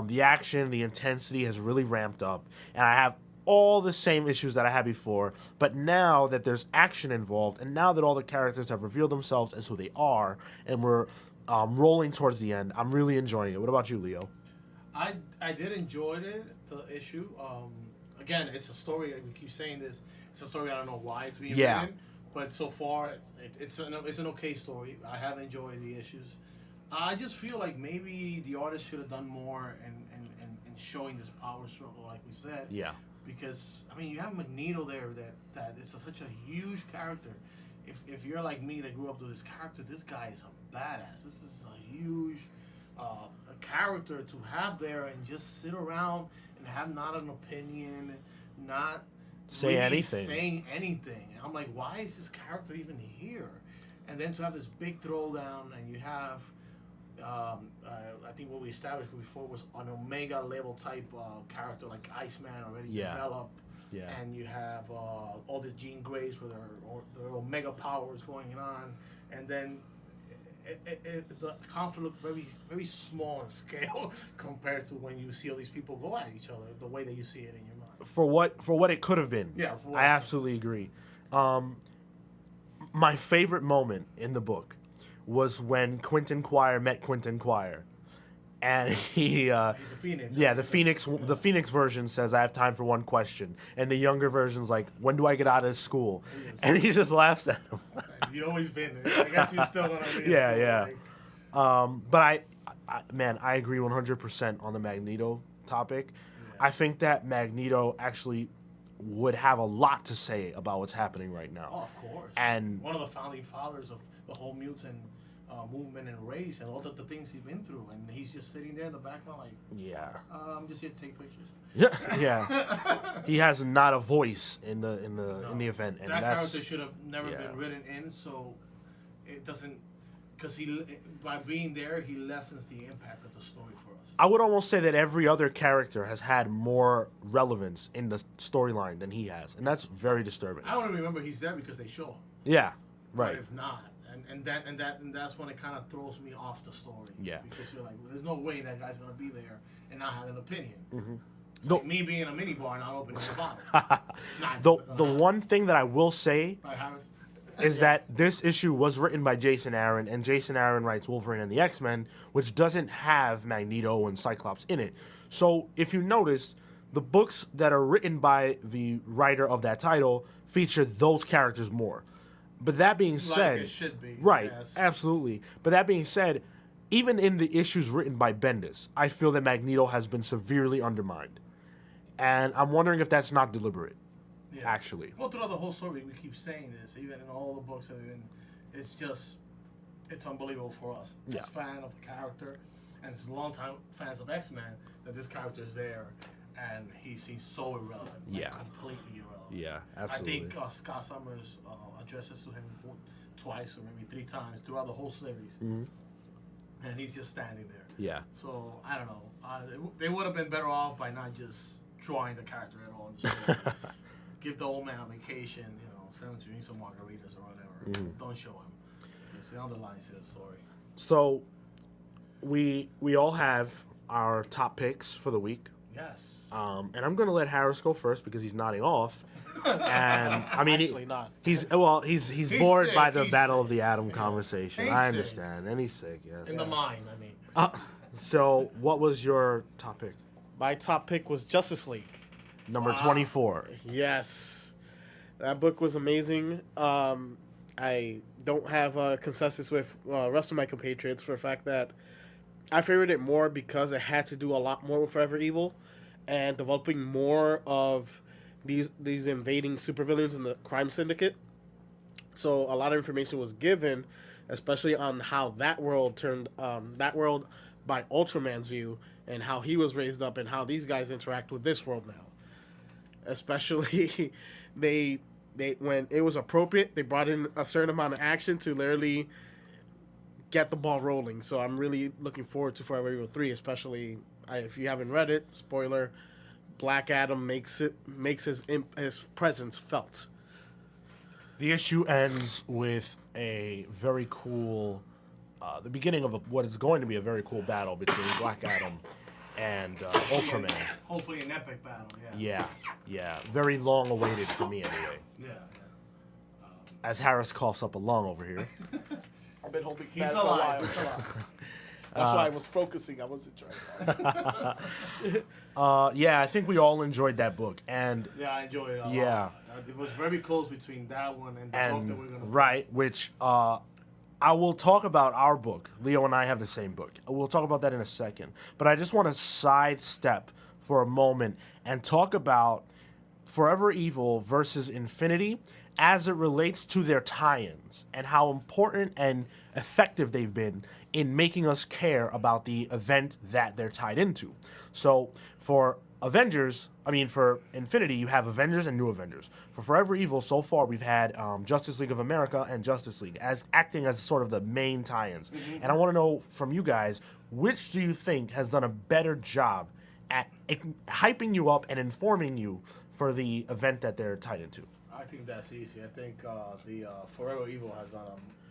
The action, the intensity has really ramped up, and I have all the same issues that I had before, but now that there's action involved, and now that all the characters have revealed themselves as who they are, and we're rolling towards the end, I'm really enjoying it. What about you, Leo? I did enjoy it, the issue. Again, it's a story. We keep saying this. It's a story. I don't know why it's being written, but so far it's an okay story. I have enjoyed the issues. I just feel like maybe the artist should have done more in showing this power struggle, like we said. Yeah. Because I mean, you have Magneto there. That is such a huge character. If you're like me that grew up with this character, this guy is a badass. This is a huge a character to have there and just sit around and have not an opinion, not Say really anything. saying anything. And I'm like, why is this character even here? And then to have this big throwdown, and you have, I think what we established before was an Omega level type character like Iceman already developed. Yeah. And you have all the Jean Greys with their Omega powers going on, and then the conflict looked very, very small in scale compared to when you see all these people go at each other. The way that you see it in your mind. For what it could have been. Yeah, I absolutely agree. My favorite moment in the book was when Quentin Quire met Quentin Quire, and He's a Phoenix. Yeah, the Phoenix version says, "I have time for one question," and the younger version's like, "When do I get out of school?" And he just laughs at him. You've always been there. I guess he's still gonna be. Yeah. Like, But I agree 100% on the Magneto topic. Yeah. I think that Magneto actually would have a lot to say about what's happening right now. Oh, of course. And one of the founding fathers of the whole mutant movement and race and all the things he's been through, and he's just sitting there in the background like, yeah. I'm just here to take pictures. Yeah. He has not a voice in the event, and that that's character should have never yeah. been written in, so it doesn't. because by being there, he lessens the impact of the story for us. I would almost say that every other character has had more relevance in the storyline than he has, and that's very disturbing. I only remember he's there because they show him. Yeah, But right. if not, and that's when it kind of throws me off the story. Yeah. Because you're like, well, there's no way that guy's gonna be there and not have an opinion. Mm-hmm. It's like me being in a mini bar and not opening the bottle. It's not. The one thing that I will say Right, Harris? is that this issue was written by Jason Aaron, and Jason Aaron writes Wolverine and the X-Men, which doesn't have Magneto and Cyclops in it. So if you notice, the books that are written by the writer of that title feature those characters more. But that being said, Like it should be. right, Yes. absolutely. But that being said, even in the issues written by Bendis, I feel that Magneto has been severely undermined. And I'm wondering if that's not deliberate, Yeah. actually. Well, throughout the whole story, we keep saying this, even in all the books that have been. It's unbelievable for us Yeah. as fan of the character, and as longtime fans of X-Men, that this character is there, and he seems so irrelevant. Like, Yeah. completely irrelevant. Yeah, absolutely. I think Scott Summers addresses to him twice or maybe 3 times throughout the whole series, and he's just standing there. Yeah. So I don't know. They would have been better off by not just drawing the character at all in the story. Give the old man a vacation, send him to drink some margaritas or whatever. Don't show him. It's the underlying to the story. So we all have our top picks for the week. Yes. And I'm going to let Harris go first because he's nodding off. And I mean, Actually not. He's bored sick, by the he's Battle sick. of the Atom conversation. He's I sick. understand, and he's sick. Yes. In the mind, I mean. So, what was your top pick? My top pick was Justice League. Number 24. Yes, that book was amazing. I don't have a consensus with rest of my compatriots for the fact that I favored it more because it had to do a lot more with Forever Evil and developing more of these invading supervillains in the crime syndicate. So a lot of information was given, especially on how that world by Ultraman's view and how he was raised up and how these guys interact with this world now. Especially, they when it was appropriate, they brought in a certain amount of action to literally get the ball rolling. So I'm really looking forward to Forever Evil 3, especially if you haven't read it. Spoiler: Black Adam makes his presence felt. The issue ends with a very cool, the beginning of what is going to be a very cool battle between Black Adam and Ultraman. Hopefully an epic battle, yeah. Yeah. Very long awaited for me anyway. Yeah. As Harris coughs up a lung over here. I've been holding He's that for a while. alive. He's alive. That's why I was focusing. I wasn't trying. Yeah, I think we all enjoyed that book. And Yeah, I enjoyed it a Yeah. lot. It was very close between that one and the book that we're going to right, which I will talk about our book. Leo and I have the same book. We'll talk about that in a second. But I just want to sidestep for a moment and talk about Forever Evil versus Infinity as it relates to their tie-ins and how important and effective they've been in making us care about the event that they're tied into. So for Infinity, you have Avengers and New Avengers. For Forever Evil, so far we've had Justice League of America and Justice League as acting as sort of the main tie-ins. And I want to know from you guys, which do you think has done a better job at hyping you up and informing you for the event that they're tied into? I think that's easy. I think the Forever Evil has done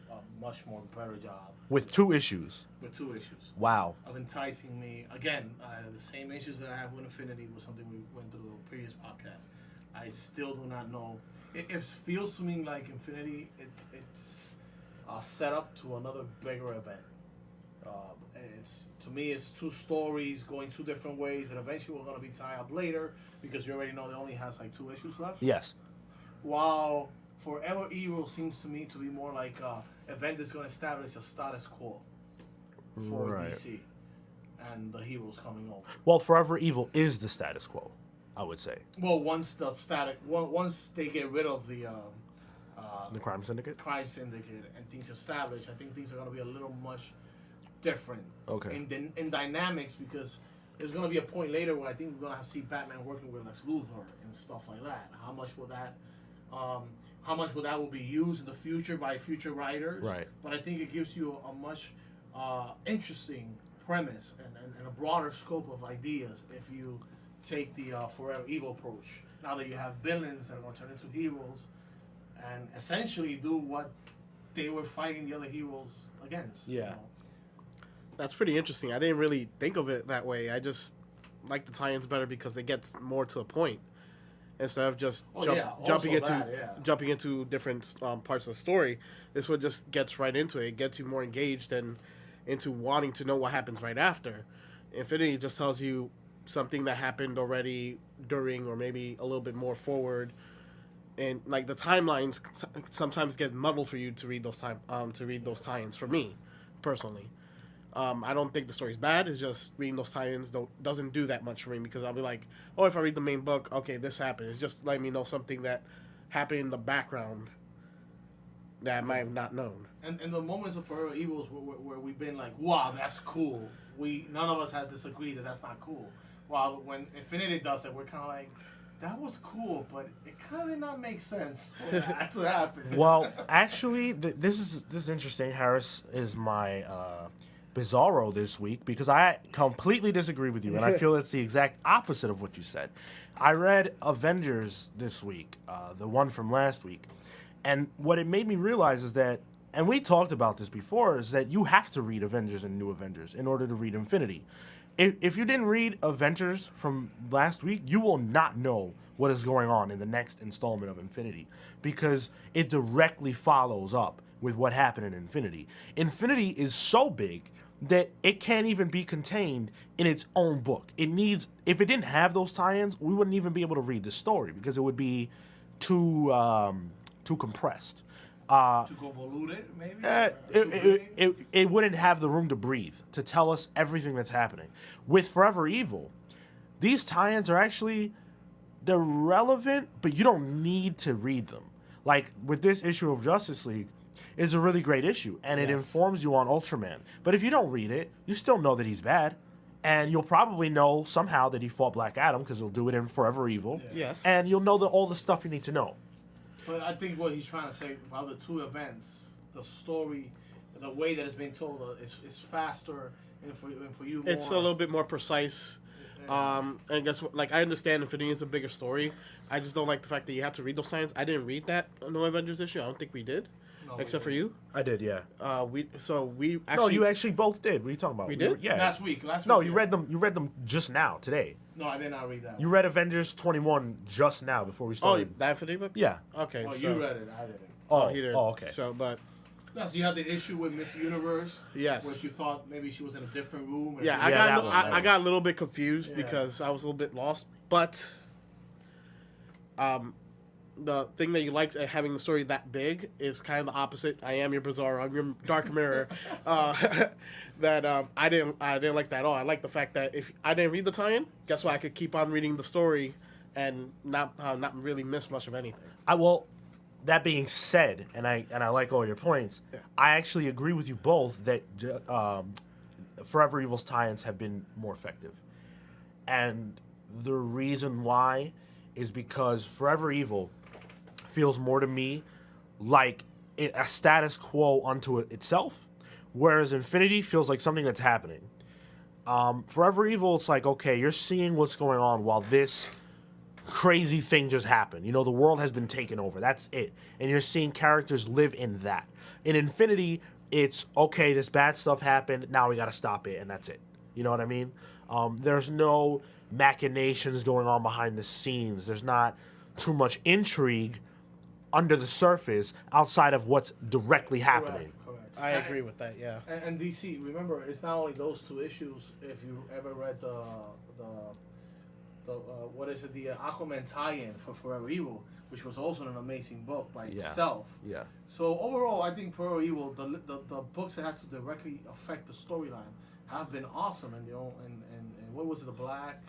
a much more better job With 2 issues. with 2 issues Wow. of enticing me. Again, the same issues that I have with Infinity was something we went through the previous podcast. I still do not know. It feels to me like Infinity, it's set up to another bigger event. To me, it's 2 stories going 2 different ways, and eventually we're going to be tied up later because you already know they only has like 2 issues left. Yes. While Forever Evil seems to me to be more like an event that's going to establish a status quo for Right. DC and the heroes coming over. Well, Forever Evil is the status quo, I would say. Well, once they get rid of the The Crime Syndicate? crime syndicate and things established, I think things are going to be a little much different. Okay. In dynamics, because there's going to be a point later where I think we're going to see Batman working with Lex Luthor and stuff like that. How much will that How much will be used in the future by future writers? Right. But I think it gives you a much interesting premise and a broader scope of ideas if you take the Forever Evil approach. Now that you have villains that are going to turn into heroes and essentially do what they were fighting the other heroes against. Yeah. That's pretty interesting. I didn't really think of it that way. I just like the tie-ins better because it gets more to the point instead of just jumping into different parts of the story. This one just gets right into it. It gets you more engaged and into wanting to know what happens right after. Infinity just tells you something that happened already during or maybe a little bit more forward. And like the timelines sometimes get muddled for you to read those tie-ins. For me, personally, I don't think the story's bad. It's just reading those tie-ins doesn't do that much for me because I'll be like, oh, if I read the main book, okay, this happened. It's just letting me know something that happened in the background that I might have not known. And the moments of Forever Evils where we've been like, wow, that's cool. None of us had disagreed that that's not cool. While when Infinity does it, we're kind of like, that was cool, but it kind of did not make sense for that to happen. Well, actually, this is interesting. Harris is my Bizarro this week because I completely disagree with you, and I feel it's the exact opposite of what you said. I read Avengers this week, the one from last week, and what it made me realize is that, and we talked about this before, is that you have to read Avengers and New Avengers in order to read Infinity. If you didn't read Avengers from last week, you will not know what is going on in the next installment of Infinity because it directly follows up with what happened in Infinity. Infinity is so big that it can't even be contained in its own book. It needs, if it didn't have those tie-ins, we wouldn't even be able to read the story because it would be too compressed. To convolute it, maybe? It wouldn't have the room to breathe, to tell us everything that's happening. With Forever Evil, these tie-ins are actually, they're relevant, but you don't need to read them. Like, with this issue of Justice League, it's a really great issue, and it informs you on Ultraman. But if you don't read it, you still know that he's bad. And you'll probably know somehow that he fought Black Adam, because he'll do it in Forever Evil. Yeah. Yes. And you'll know all the stuff you need to know. But I think what he's trying to say about the two events, the story, the way that it's being told is faster, and for you more. It's a little bit more precise. Yeah. And guess what? Like, I understand Infinity is a bigger story. I just don't like the fact that you have to read those signs. I didn't read that No Avengers issue. I don't think we did. No, except for you. I did, yeah. We actually. No, you actually both did. What are you talking about? We did? Yeah. Last week. No, you read them. You read them just now, today. No, I did not read that one. You read Avengers 21 just now before we started. Oh, that Infinity book? Yeah. Okay. Oh, you read it. I didn't. Oh, he did. Oh, okay. So, but. So you had the issue with Miss Universe. Yes. Where you thought maybe she was in a different room. Yeah, I got a little bit confused because I was a little bit lost. But the thing that you liked having the story that big is kind of the opposite. I am your Bizarro. I'm your Dark Mirror. That I didn't like that at all. I like the fact that if I didn't read the tie-in, guess what? I could keep on reading the story and not really miss much of anything. That being said, and I like all your points, I actually agree with you both that Forever Evil's tie-ins have been more effective. And the reason why is because Forever Evil feels more to me like a status quo unto itself, whereas Infinity feels like something that's happening. Forever Evil, it's like, okay, you're seeing what's going on while this crazy thing just happened. You know, the world has been taken over. That's it. And you're seeing characters live in that. In Infinity, it's, okay, this bad stuff happened, now we gotta stop it, and that's it. You know what I mean? There's no machinations going on behind the scenes. There's not too much intrigue under the surface outside of what's directly happening. Correct. I agree with that, yeah. And DC, remember, it's not only those two issues. If you ever read the Aquaman tie-in for Forever Evil, which was also an amazing book by itself. Yeah. So overall, I think Forever Evil, the books that had to directly affect the storyline, have been awesome. And what was it, the Black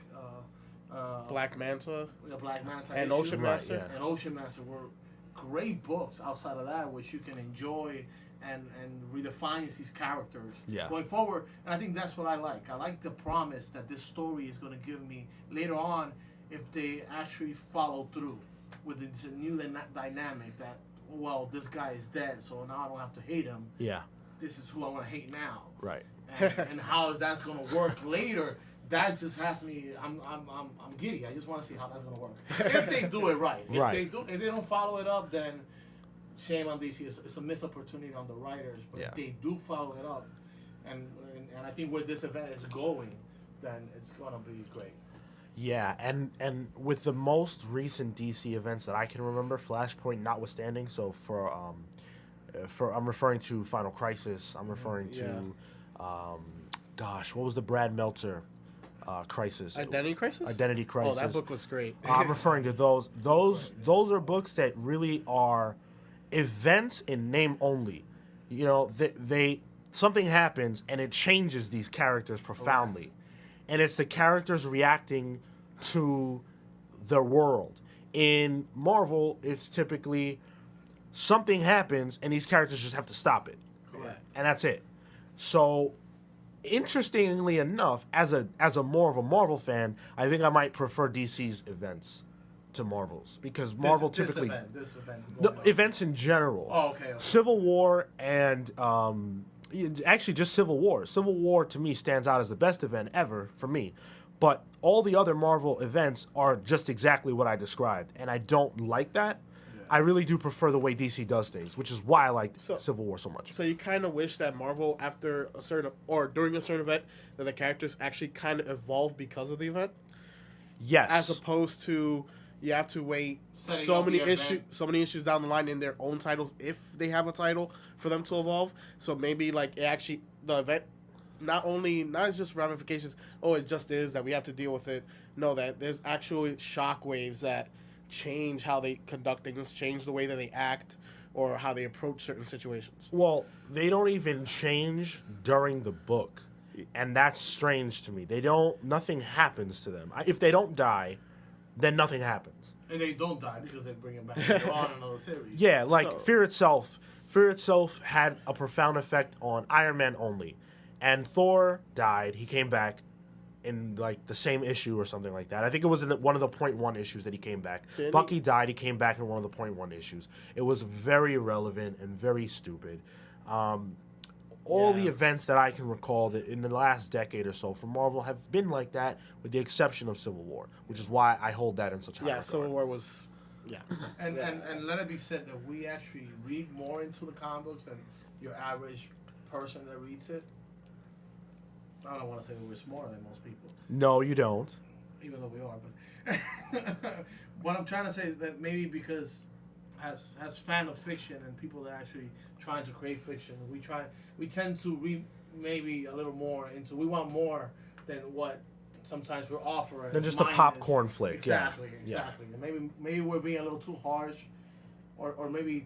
Manta. The Black Manta And issue? Ocean Master. Right, yeah. And Ocean Master were great books outside of that, which you can enjoy and redefines these characters going forward. And I think that's what I like. I like the promise that this story is going to give me later on if they actually follow through. with this new dynamic that, well, this guy is dead, so now I don't have to hate him. Yeah. This is who I want to hate now. Right. And how that's going to work later. That just has me. I'm giddy. I just want to see how that's going to work. If they do it right. If they don't follow it up, then shame on DC. It's a missed opportunity on the writers. But if they do follow it up, and I think where this event is going, then it's going to be great. Yeah, and with the most recent DC events that I can remember, Flashpoint notwithstanding, so for I'm referring to Final Crisis. I'm referring to, gosh, what was the Brad Meltzer Crisis? Identity Crisis. Identity Crisis. Oh, that book was great. I'm referring to those. Those are books that really are events in name only. You know, they something happens and it changes these characters profoundly, and it's the characters reacting to their world. In Marvel, it's typically something happens and these characters just have to stop it. Correct. And that's it. So, interestingly enough, as a more of a Marvel fan, I think I might prefer DC's events to Marvel's, because Marvel typically this event events in general. Oh, okay. Civil War and actually just Civil War. Civil War to me stands out as the best event ever for me. But all the other Marvel events are just exactly what I described, and I don't like that. Yeah. I really do prefer the way DC does things, which is why I liked Civil War so much. So you kind of wish that Marvel, after a certain or during a certain event, that the characters actually kind of evolve because of the event? Yes. As opposed to you have to wait so many issues down the line in their own titles, if they have a title, for them to evolve. So maybe like it actually the event not just ramifications, it just is that we have to deal with it. No, that there's actually shockwaves that change how they conduct things, change the way that they act, or how they approach certain situations. Well, they don't even change during the book, and that's strange to me. Nothing happens to them. If they don't die, then nothing happens. And they don't die because they bring them back. They're on another series. Yeah, like Fear Itself. Fear Itself had a profound effect on Iron Man only. And Thor died. He came back in like the same issue or something like that. I think it was in one of the .1 issues that he came back. Bucky died. He came back in one of the .1 issues. It was very irrelevant and very stupid. All the events that I can recall that in the last decade or so from Marvel have been like that, with the exception of Civil War, which is why I hold that in such high regard. Civil War was, And let it be said that we actually read more into the comic books than your average person that reads it. I don't want to say we're smarter than most people. No, you don't. Even though we are, but what I'm trying to say is that maybe because as fan of fiction and people that are actually trying to create fiction, we tend to read maybe a little more into. We want more than what sometimes we're offering. Than just a popcorn flick. Exactly. Yeah. Maybe we're being a little too harsh, or maybe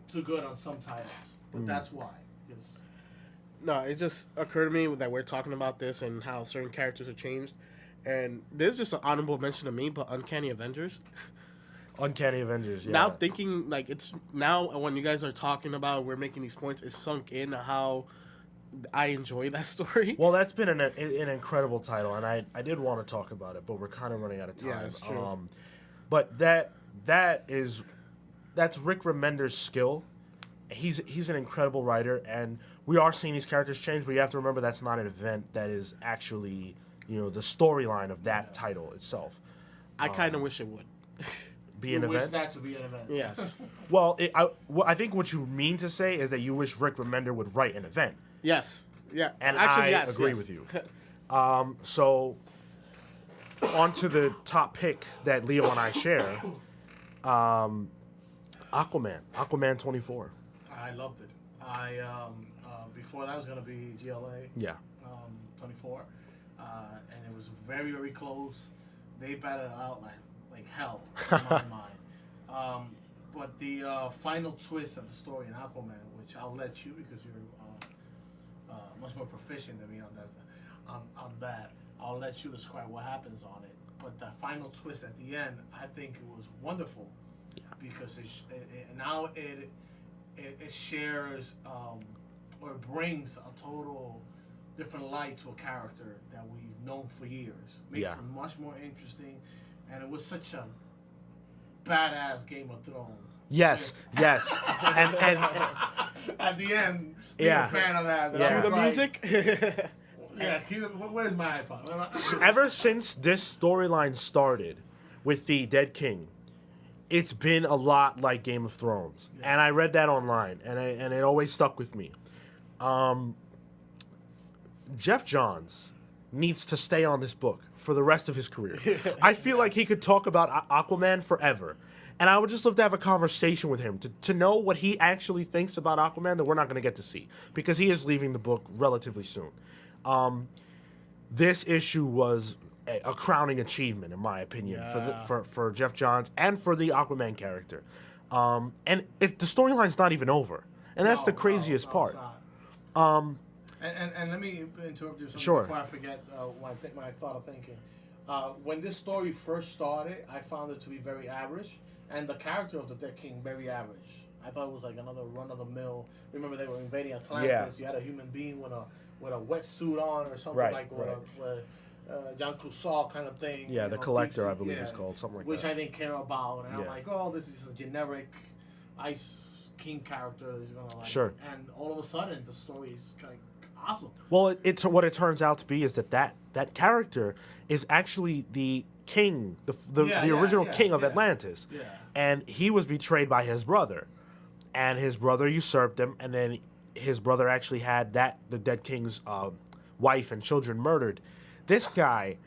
too good on some titles. But that's why. Because no, it just occurred to me that we're talking about this and how certain characters have changed, and there's just an honorable mention to me, but Uncanny Avengers. Uncanny Avengers, yeah. Now thinking, like, it's now when you guys are talking about we're making these points, it's sunk in how I enjoy that story. Well, that's been an incredible title, and I did want to talk about it, but we're kind of running out of time. Yeah, that's true. But that's Rick Remender's skill. He's an incredible writer, and we are seeing these characters change, but you have to remember that's not an event that is actually, the storyline of that title itself. I kind of wish it would. Be an event? Wish that to be an event. Yes. Well, I think what you mean to say is that you wish Rick Remender would write an event. Yes. Yeah. And actually, I agree with you. So, on to the top pick that Leo and I share, Aquaman 24. I loved it. Before that was gonna be GLA. Yeah. 24, and it was very, very close. They batted it out like hell in my mind. But the final twist of the story in Aquaman, which I'll let you, because you're much more proficient than me on that. I'll let you describe what happens on it. But the final twist at the end, I think it was wonderful, because now it shares or brings a total different light to a character that we've known for years. Makes it much more interesting, and it was such a badass Game of Thrones. Yes, yes, and At the end, being Yeah. a fan of that. Yeah. I was Cue the like, music. Yeah, where's my iPod? ever since this storyline started with the Dead King, it's been a lot like Game of Thrones, and I read that online, and it always stuck with me. Jeff Johns needs to stay on this book for the rest of his career. I feel like he could talk about Aquaman forever. And I would just love to have a conversation with him to know what he actually thinks about Aquaman that we're not going to get to see, because he is leaving the book relatively soon. This issue was a crowning achievement, in my opinion, for Jeff Johns and for the Aquaman character. And the storyline's not even over, and that's the craziest part. It's not. And let me interrupt you Sure. before I forget my thought of thinking. When this story first started, I found it to be very average, and the character of the Dead King very average. I thought it was like another run-of-the-mill. Remember, they were invading Atlantis. You had a human being with a wetsuit on or something with a Jean Clouseau kind of thing. Yeah, you the know, Collector, deep sea- I believe it's called, something like which that. I didn't care about, and I'm Yeah. like, oh, this is a generic Ice King character that's gonna like. Sure. And all of a sudden, the story is like awesome. Well, it's what it turns out to be is that character is actually the king, the original king of Atlantis. Yeah. And he was betrayed by his brother. And his brother usurped him, and then his brother actually had the Dead King's wife and children murdered. This guy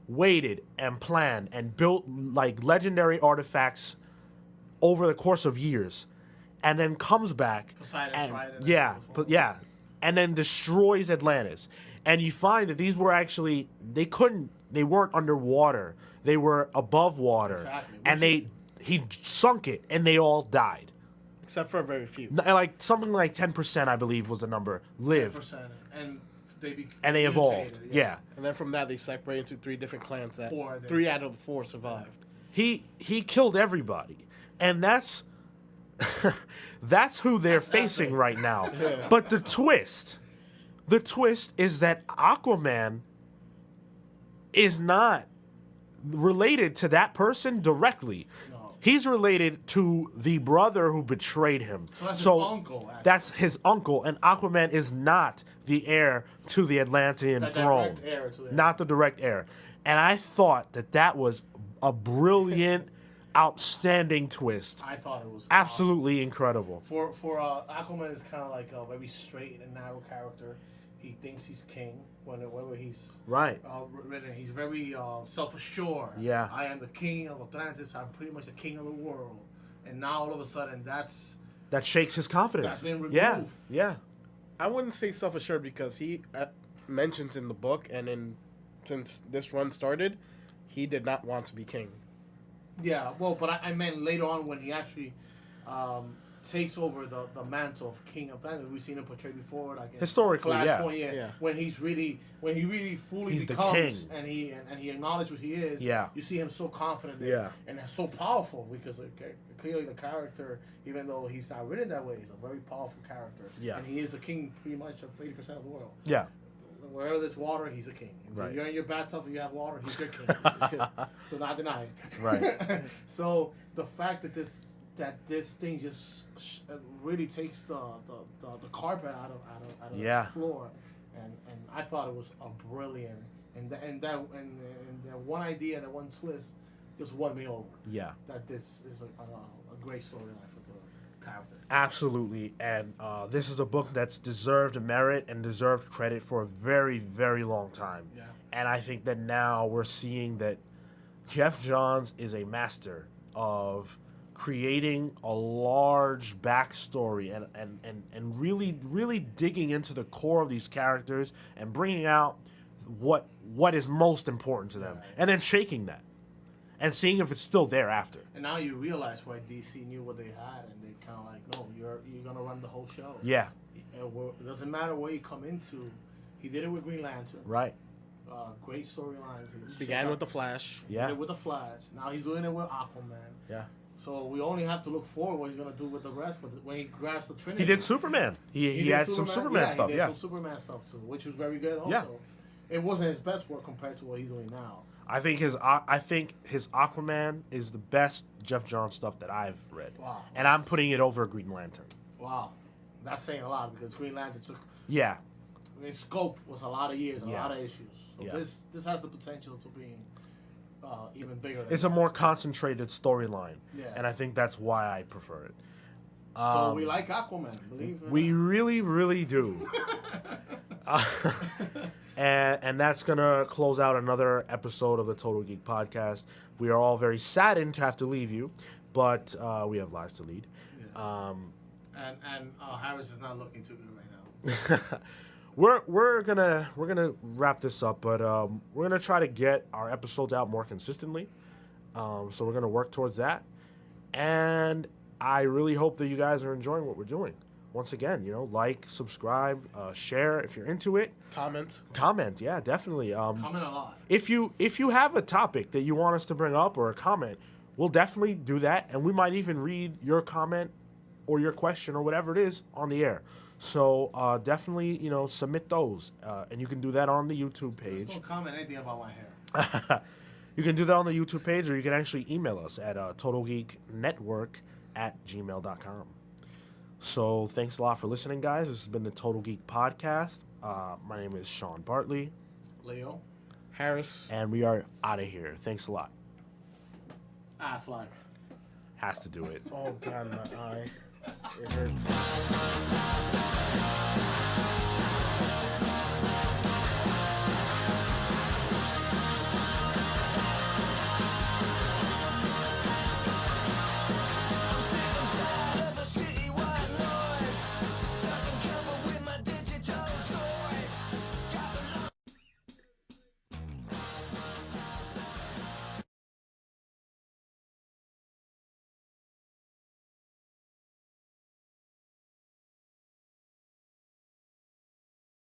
waited and planned and built like legendary artifacts over the course of years, and then comes back Poseidon's and, right. and then destroys Atlantis. And you find that these were actually they weren't underwater, they were above water. Exactly. And he sunk it, and they all died. Except for a very few. Like something like 10%, I believe, was the number, lived. 10%, and they And they evolved. mutated, Yeah. And then from that, they separated into 3 different clans. That Four, I think. 3 out of the 4 survived. He killed everybody. And that's who they're facing epic. right now. But the twist is that Aquaman is not related to that person directly. No. He's related to the brother who betrayed him. So that's his uncle, actually. That's his uncle, and Aquaman is not the heir to the Atlantean The throne. direct heir to the- Not the direct heir. And I thought that was a brilliant, outstanding twist. I thought it was Absolutely incredible. awesome. For Aquaman is kind of like a very straight and narrow character. He thinks he's king whenever he's Right. written. He's very self-assured. Yeah. I am the king of Atlantis. I'm pretty much the king of the world. And now all of a sudden, That shakes his confidence. That's been removed. Yeah. Yeah. I wouldn't say self-assured because he mentions in the book and since this run started, he did not want to be king. Yeah, well, but I meant later on when he actually takes over the mantle of King of Atlantis. We've seen him portrayed before, like in Historically, Flashpoint, Yeah. When he really fully He's the becomes king. and he acknowledges what he is. Yeah. You see him so confident Yeah. and so powerful because clearly the character, even though he's not written that way, he's a very powerful character. Yeah. And he is the king pretty much of 80% of the world. Yeah. Wherever there's water, he's a king. If Right. you're in your bathtub and you have water, he's your king. Do not deny it. Right. So the fact that this thing just really takes the carpet out of Yeah. the floor, and I thought it was a brilliant and that one idea, that one twist, just won me over. Yeah. That this is a great storyline for the character. Absolutely. And this is a book that's deserved merit and deserved credit for a very, very long time. Yeah. And I think that now we're seeing that Jeff Johns is a master of creating a large backstory and really digging into the core of these characters and bringing out what is most important to them, and then shaking that and seeing if it's still there after. And now you realize why DC knew what they had, and they kind of like, no, you're gonna run the whole show. Yeah. It doesn't matter where you come into. He did it with Green Lantern. Right. Great storylines. Began with the Flash. He Yeah. did it with the Flash. Now he's doing it with Aquaman. Yeah. So we only have to look forward what he's gonna do with the rest. When he grabs the Trinity, He did Superman. He did had some Superman stuff. He did Yeah. some Superman stuff too, which was very good. Also, Yeah. it wasn't his best work compared to what he's doing now. I think his Aquaman is the best Jeff Johns stuff that I've read. Wow. And I'm putting it over Green Lantern. Wow. That's saying a lot because Green Lantern took. Yeah. Its scope was a lot of years, a Yeah. lot of issues. So Yeah. this has the potential to be even bigger. Than It's a more concentrated storyline. Yeah. And I think that's why I prefer it. So we like Aquaman, believe it. We really, really do. And that's going to close out another episode of the Total Geek Podcast. We are all very saddened to have to leave you, but we have lives to lead. Yes. And Harris is not looking too good right now. We're gonna wrap this up, but we're gonna try to get our episodes out more consistently. So we're gonna work towards that, and I really hope that you guys are enjoying what we're doing. Once again, like, subscribe, share if you're into it. Comment, yeah, definitely. Comment a lot. If you have a topic that you want us to bring up or a comment, we'll definitely do that, and we might even read your comment or your question or whatever it is on the air. So definitely, submit those, and you can do that on the YouTube page. Just don't comment anything about my hair. You can do that on the YouTube page, or you can actually email us at totalgeeknetwork@gmail.com. So thanks a lot for listening, guys. This has been the Total Geek Podcast. My name is Sean Bartley. Leo. Harris. And we are out of here. Thanks a lot. Affleck. Has to do it. Oh, God, my eye. It hurts.